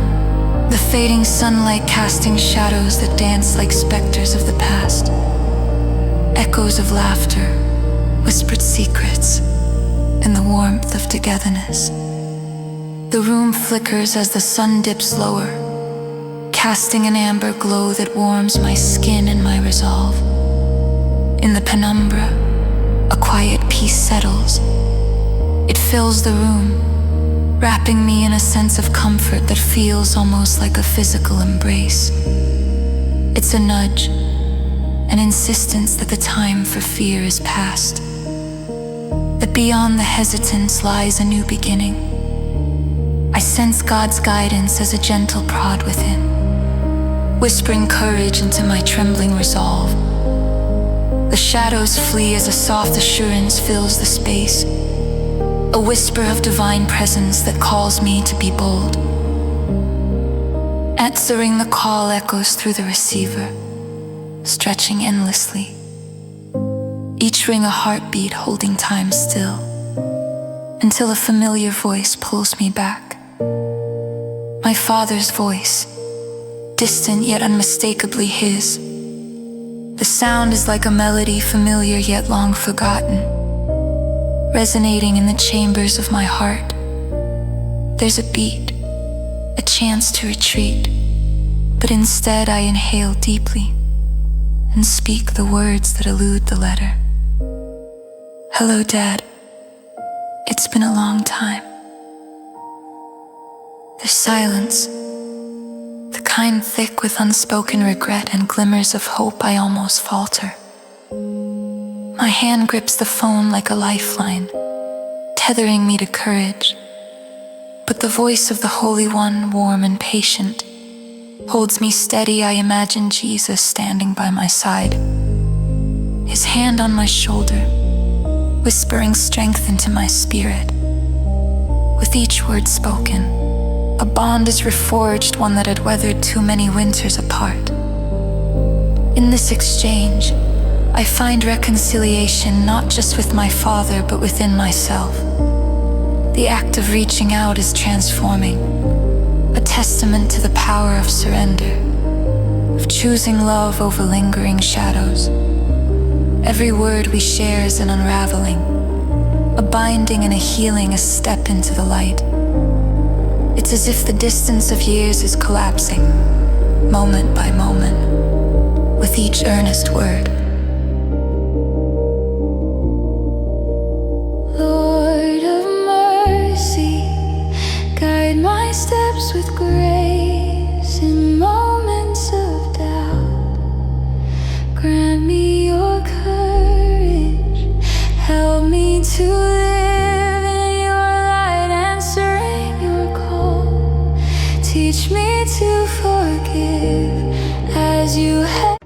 the fading sunlight casting shadows that dance like specters of the past. Echoes of laughter, whispered secrets, and the warmth of togetherness. The room flickers as the sun dips lower, casting an amber glow that warms my skin and my resolve. In the penumbra, a quiet peace settles. It fills the room, wrapping me in a sense of comfort that feels almost like a physical embrace. It's a nudge, an insistence that the time for fear is past, that beyond the hesitance lies a new beginning. I sense God's guidance as a gentle prod within, whispering courage into my trembling resolve. The shadows flee as a soft assurance fills the space, a whisper of divine presence that calls me to be bold. Answering the call echoes through the receiver, stretching endlessly, each ring a heartbeat holding time still, until a familiar voice pulls me back. My father's voice, distant yet unmistakably his. The sound is like a melody familiar yet long forgotten, resonating in the chambers of my heart. There's a beat, a chance to retreat, but instead I inhale deeply and speak the words that elude the letter. Hello, Dad. It's been a long time. There's silence, the kind thick with unspoken regret and glimmers of hope. I almost falter. My hand grips the phone like a lifeline, tethering me to courage. But the voice of the Holy One, warm and patient, holds me steady. I imagine Jesus standing by my side, his hand on my shoulder, whispering strength into my spirit. With each word spoken, a bond is reforged, one that had weathered too many winters apart. In this exchange, I find reconciliation not just with my father, but within myself. The act of reaching out is transforming, a testament to the power of surrender, of choosing love over lingering shadows. Every word we share is an unraveling, a binding and a healing, a step into the light. It's as if the distance of years is collapsing, moment by moment, with each earnest word. Lord of mercy, guide my steps with grace in moments of doubt. Grant me your courage, help me to live in your light, answering your call. Teach me to forgive as you have.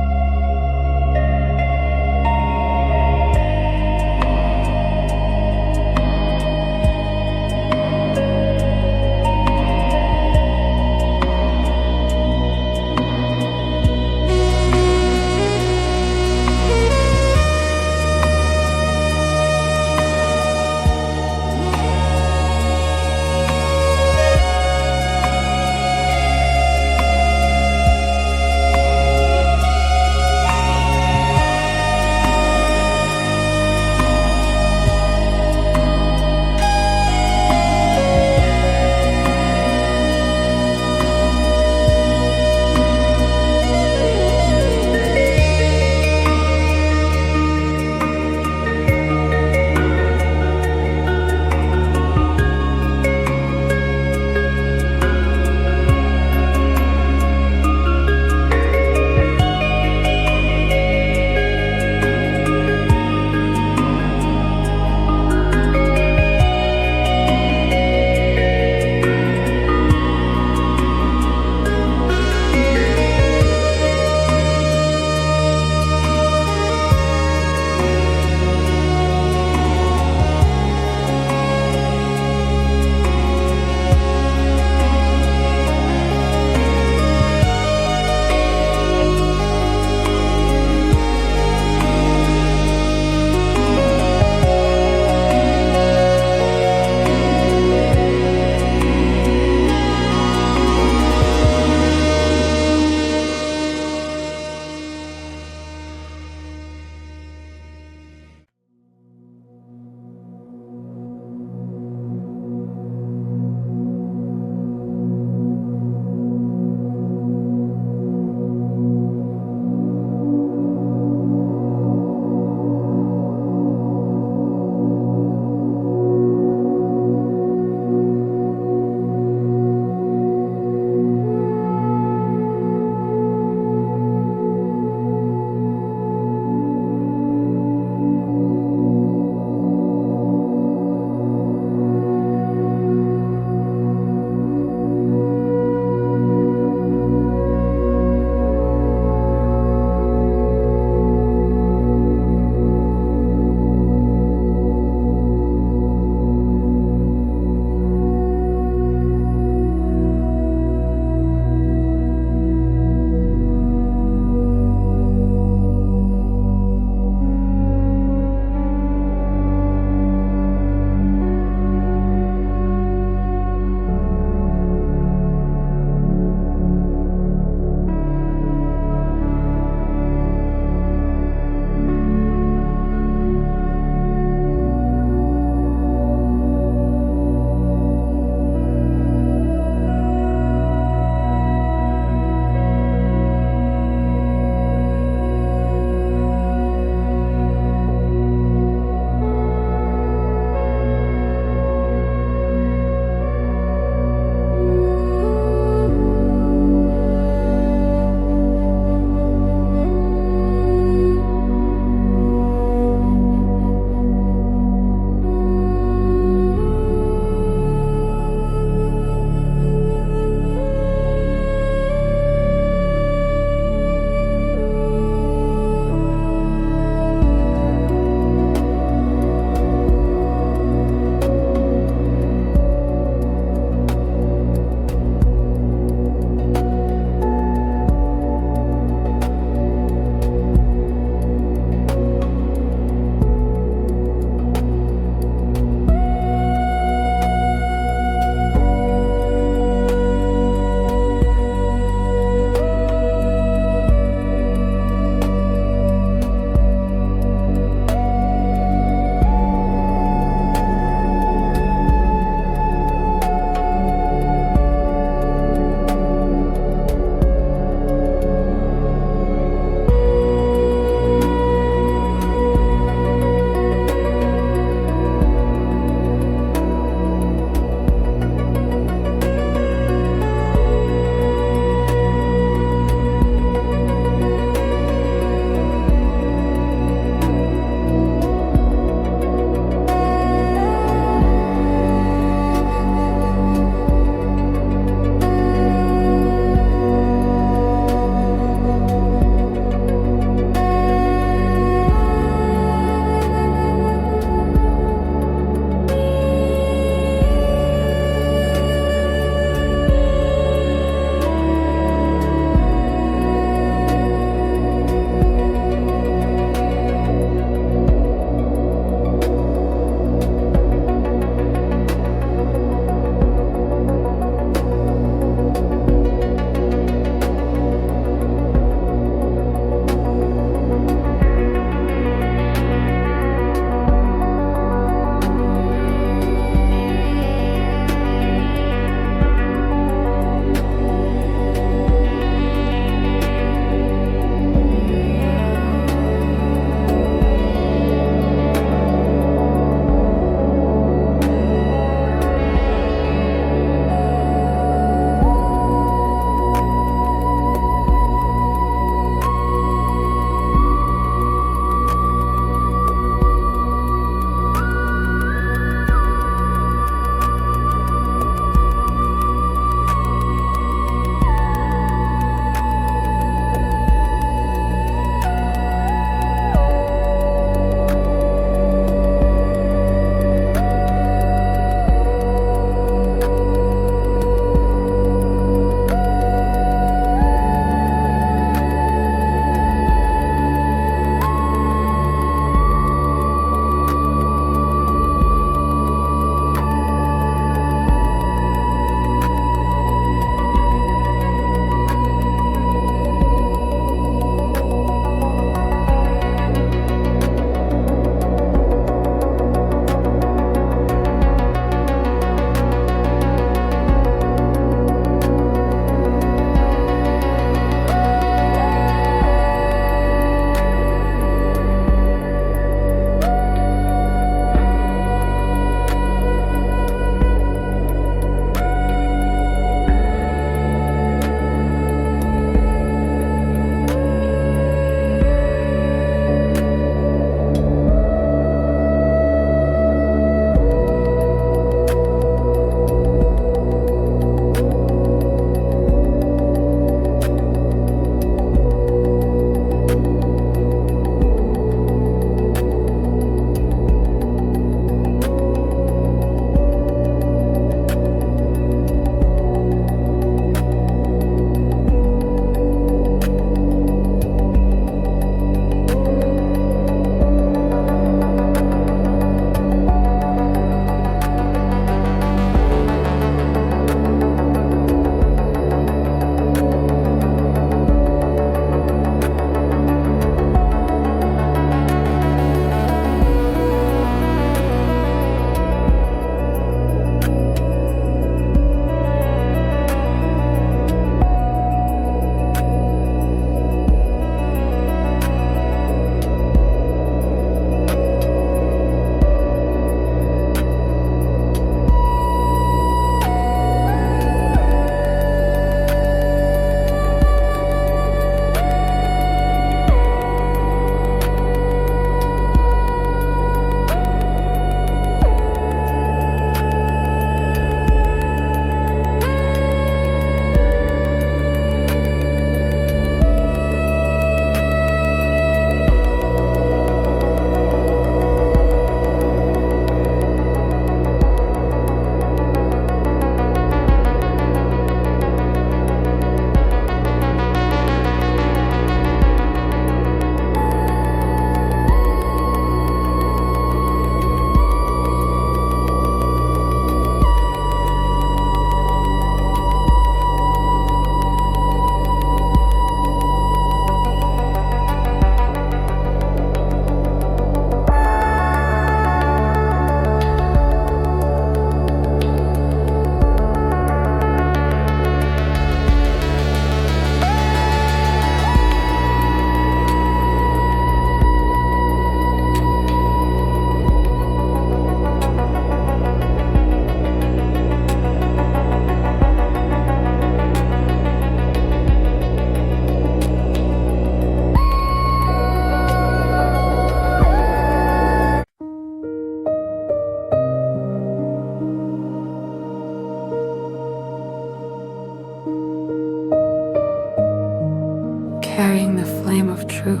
the flame of truth.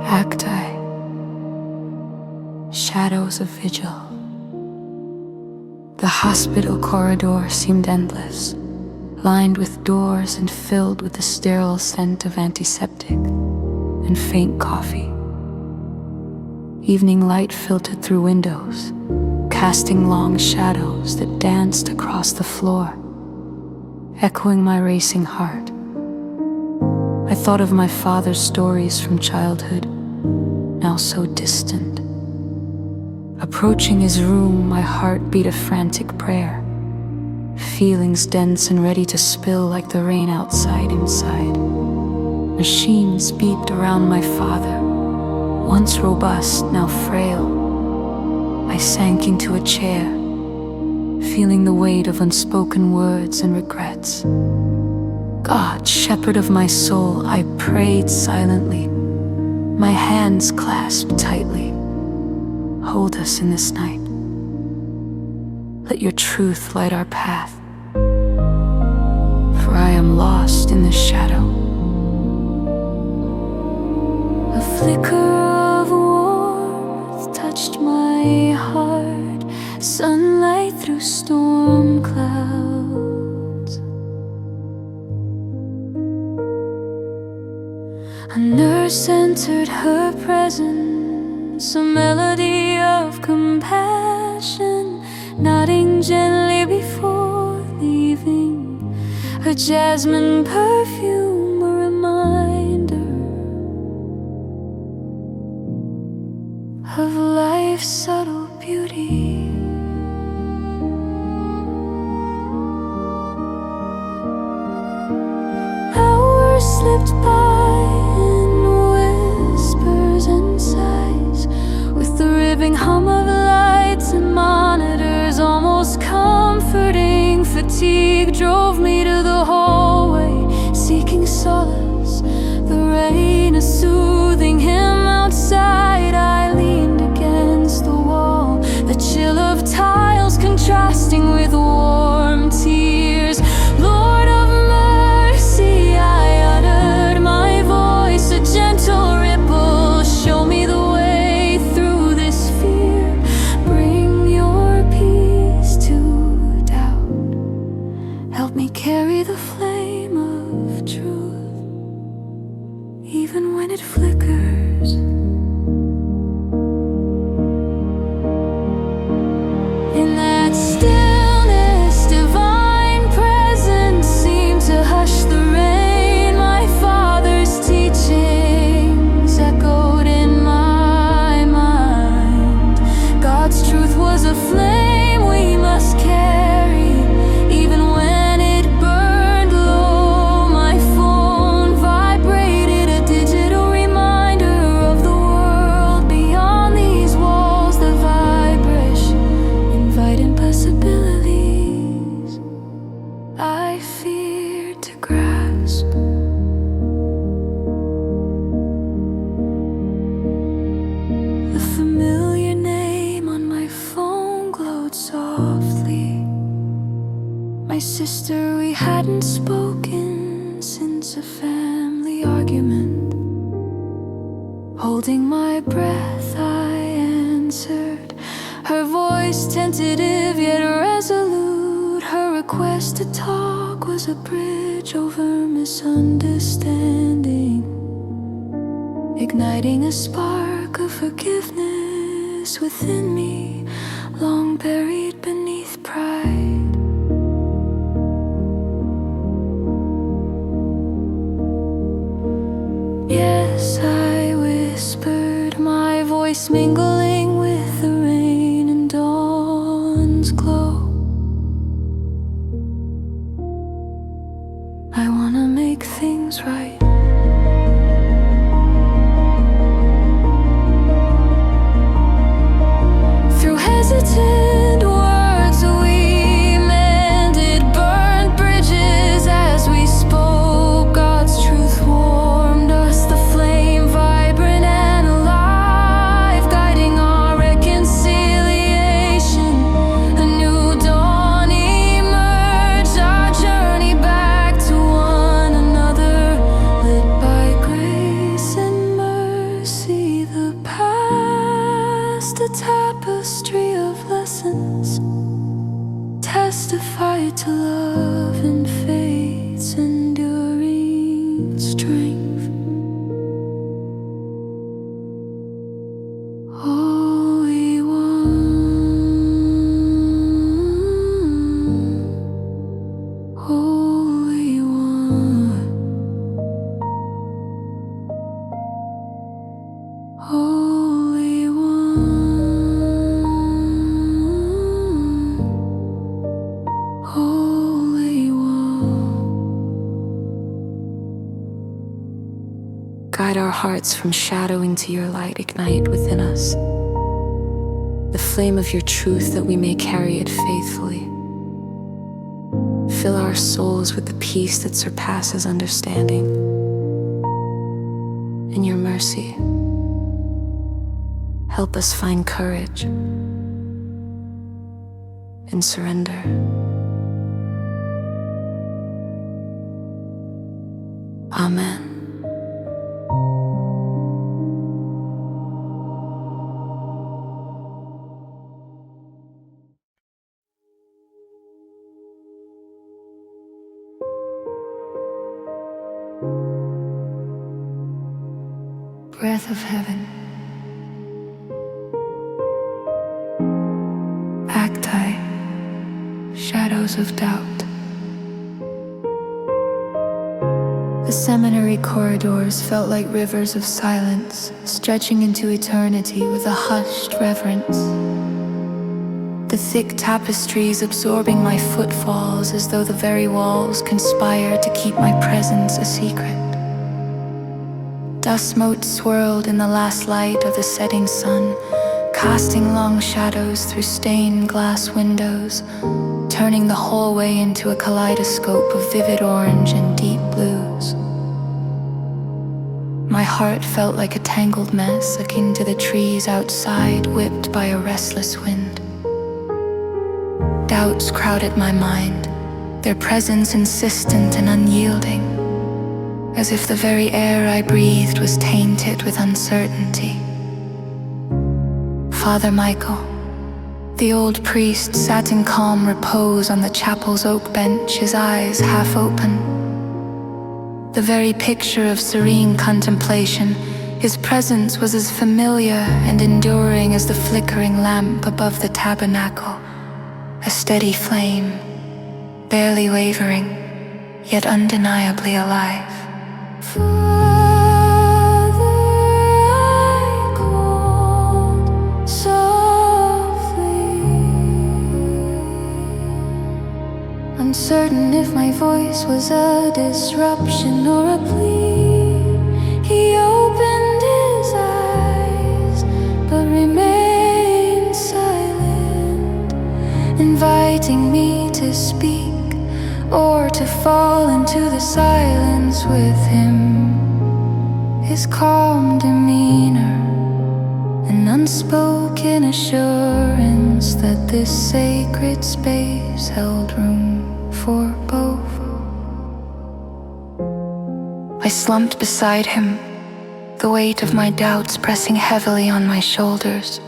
Acti, shadows of vigil. The hospital corridor seemed endless, lined with doors and filled with the sterile scent of antiseptic and faint coffee. Evening light filtered through windows, casting long shadows that danced across the floor, echoing my racing heart. I thought of my father's stories from childhood, now so distant. Approaching his room, my heart beat a frantic prayer, feelings dense and ready to spill like the rain outside inside. Machines beeped around my father, once robust, now frail. I sank into a chair, feeling the weight of unspoken words and regrets. God, shepherd of my soul, I prayed silently, my hands clasped tightly. Hold us in this night. Let your truth light our path, for I am lost in the shadow. A flicker of warmth touched my heart, sunlight through storm clouds. A nurse entered, her presence a melody of compassion, nodding gently before leaving, her jasmine perfume a reminder of life's subtle beauty. Hours slipped by in whispers and sighs, with the ribbing hum of lights and monitors almost comforting. Fatigue drove me to the hallway, seeking solace. The rain is soothing him outside. I leaned against the wall, the chill of tiles contrasting with warm tears. Lord of mercy, I uttered my voice, a gentle ripple. Show me the way through this fear. Bring your peace to doubt. Help me carry the flame of truth, even when it flickers. In that stillness, divine presence seemed to hush the rain. My father's teachings echoed in my mind. God's truth was a flame we must carry, even when it burned low. My phone vibrated, a digital reminder of the world beyond these walls. The vibration inviting possibilities I feared to grasp. The familiar name on my phone glowed softly. My sister, we hadn't spoken since a family argument. Holding my breath, I answered, her voice tentative yet resolute. Her request to talk was a bridge over misunderstanding, igniting a spark of forgiveness within me, long buried beneath pride. Yes, I whispered, my voice mingling with the rain and dawn's glow. I wanna make things right. Through hesitant words we mended burnt bridges as we spoke. God's truth warmed us, the flame vibrant and alive, guiding past a tapestry of lessons, testify to love and faith's enduring strength. Holy One, Holy One, Holy One, Holy One. Guide our hearts from shadow into your light, ignite within us the flame of your truth that we may carry it faithfully. Fill our souls with the peace that surpasses understanding. In your mercy, help us find courage and surrender. Amen. Breath of heaven, Acti, shadows of doubt. The seminary corridors felt like rivers of silence, stretching into eternity with a hushed reverence. The thick tapestries absorbing my footfalls as though the very walls conspired to keep my presence a secret. Dust motes swirled in the last light of the setting sun, casting long shadows through stained glass windows, turning the hallway into a kaleidoscope of vivid orange and deep blues. My heart felt like a tangled mess akin to the trees outside, whipped by a restless wind. Doubts crowded my mind, their presence insistent and unyielding, as if the very air I breathed was tainted with uncertainty. Father Michael, the old priest, sat in calm repose on the chapel's oak bench, his eyes half open. The very picture of serene contemplation, his presence was as familiar and enduring as the flickering lamp above the tabernacle, a steady flame, barely wavering, yet undeniably alive. Father, I called softly, uncertain if my voice was a disruption or a plea. He opened his eyes, but remained silent, inviting me to speak or to fall into the silence with him. His calm demeanor, an unspoken assurance that this sacred space held room for both. I slumped beside him, the weight of my doubts pressing heavily on my shoulders.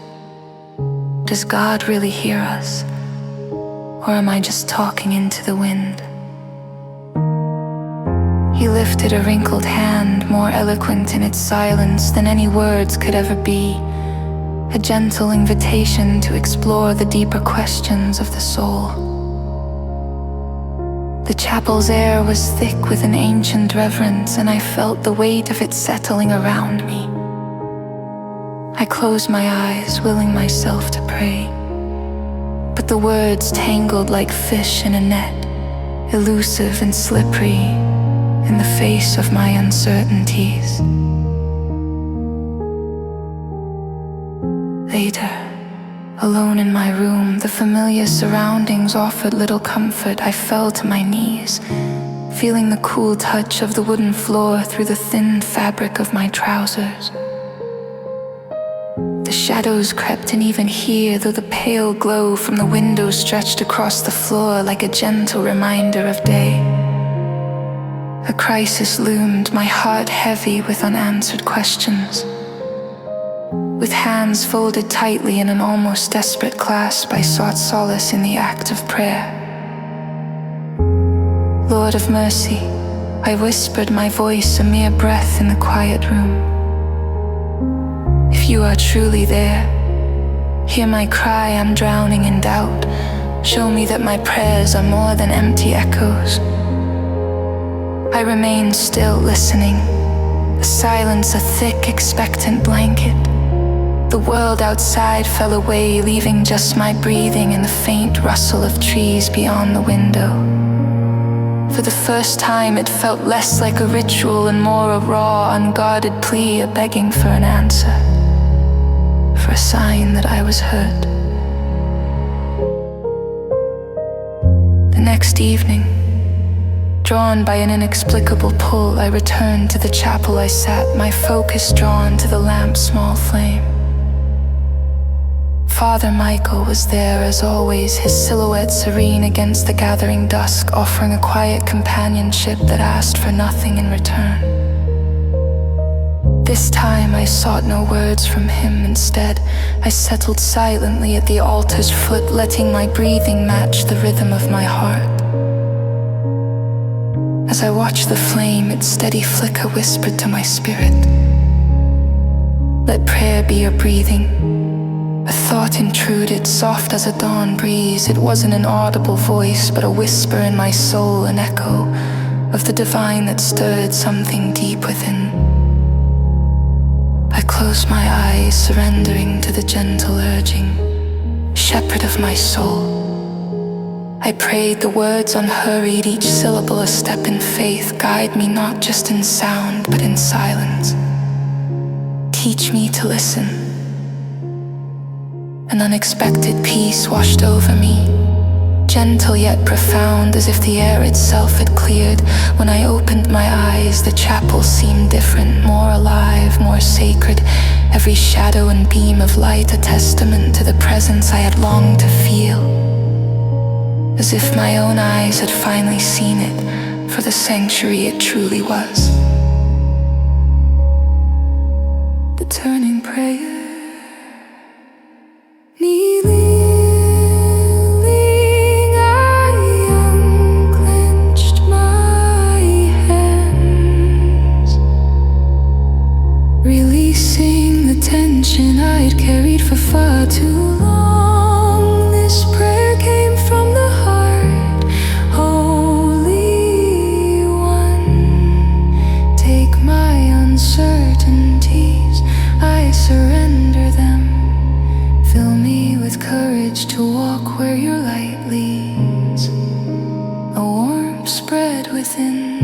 Does God really hear us? Or am I just talking into the wind? He lifted a wrinkled hand, more eloquent in its silence than any words could ever be, a gentle invitation to explore the deeper questions of the soul. The chapel's air was thick with an ancient reverence, and I felt the weight of it settling around me. I closed my eyes, willing myself to pray, but the words tangled like fish in a net, elusive and slippery in the face of my uncertainties. Later, alone in my room, the familiar surroundings offered little comfort. I fell to my knees, feeling the cool touch of the wooden floor through the thin fabric of my trousers. The shadows crept in even here, though the pale glow from the window stretched across the floor like a gentle reminder of day. A crisis loomed, my heart heavy with unanswered questions. With hands folded tightly in an almost desperate clasp, I sought solace in the act of prayer. Lord of mercy, I whispered, my voice a mere breath in the quiet room. If you are truly there, hear my cry, I'm drowning in doubt. Show me that my prayers are more than empty echoes. I remained still, listening. The silence a thick, expectant blanket. The world outside fell away, leaving just my breathing and the faint rustle of trees beyond the window. For the first time it felt less like a ritual and more a raw, unguarded plea, a begging for an answer, for a sign that I was heard. The next evening, drawn by an inexplicable pull, I returned to the chapel. I sat, my focus drawn to the lamp's small flame. Father Michael was there as always, his silhouette serene against the gathering dusk, offering a quiet companionship that asked for nothing in return. This time I sought no words from him. Instead, I settled silently at the altar's foot, letting my breathing match the rhythm of my heart. As I watched the flame, its steady flicker whispered to my spirit, let prayer be your breathing. A thought intruded, soft as a dawn breeze. It wasn't an audible voice, but a whisper in my soul, an echo of the divine that stirred something deep within. I closed my eyes, surrendering to the gentle urging, shepherd of my soul. I prayed the words unhurried, each syllable a step in faith. Guide me not just in sound, but in silence. Teach me to listen. An unexpected peace washed over me, gentle yet profound, as if the air itself had cleared. When I opened my eyes, the chapel seemed different, more alive, more sacred. Every shadow and beam of light a testament to the presence I had longed to feel. As if my own eyes had finally seen it, for the sanctuary it truly was. The turning prayer. Releasing the tension I'd carried for far too long. This prayer came from the heart. Holy One, take my uncertainties, I surrender them. Fill me with courage to walk where your light leads. A warmth spread within,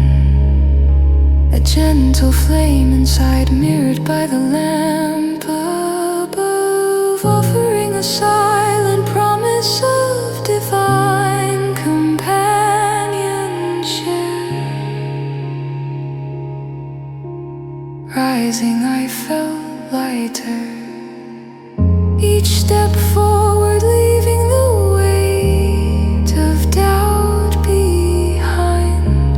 a gentle flame inside, mirrored by the lamp above, offering a silent promise of divine companionship. Rising, I felt lighter, each step forward leaving the weight of doubt behind.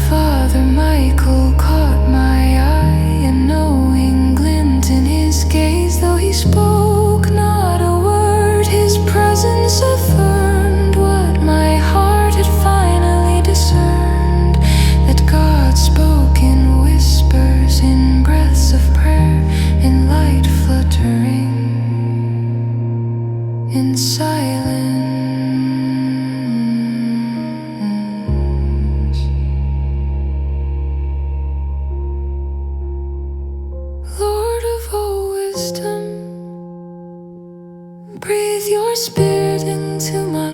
Father Michael caught my eye, a knowing glint in his gaze. Though he spoke not a word, his presence affirmed what my heart had finally discerned, that God spoke in whispers, in breaths of prayer, in light fluttering, in silence. Lord of all wisdom, breathe your spirit into my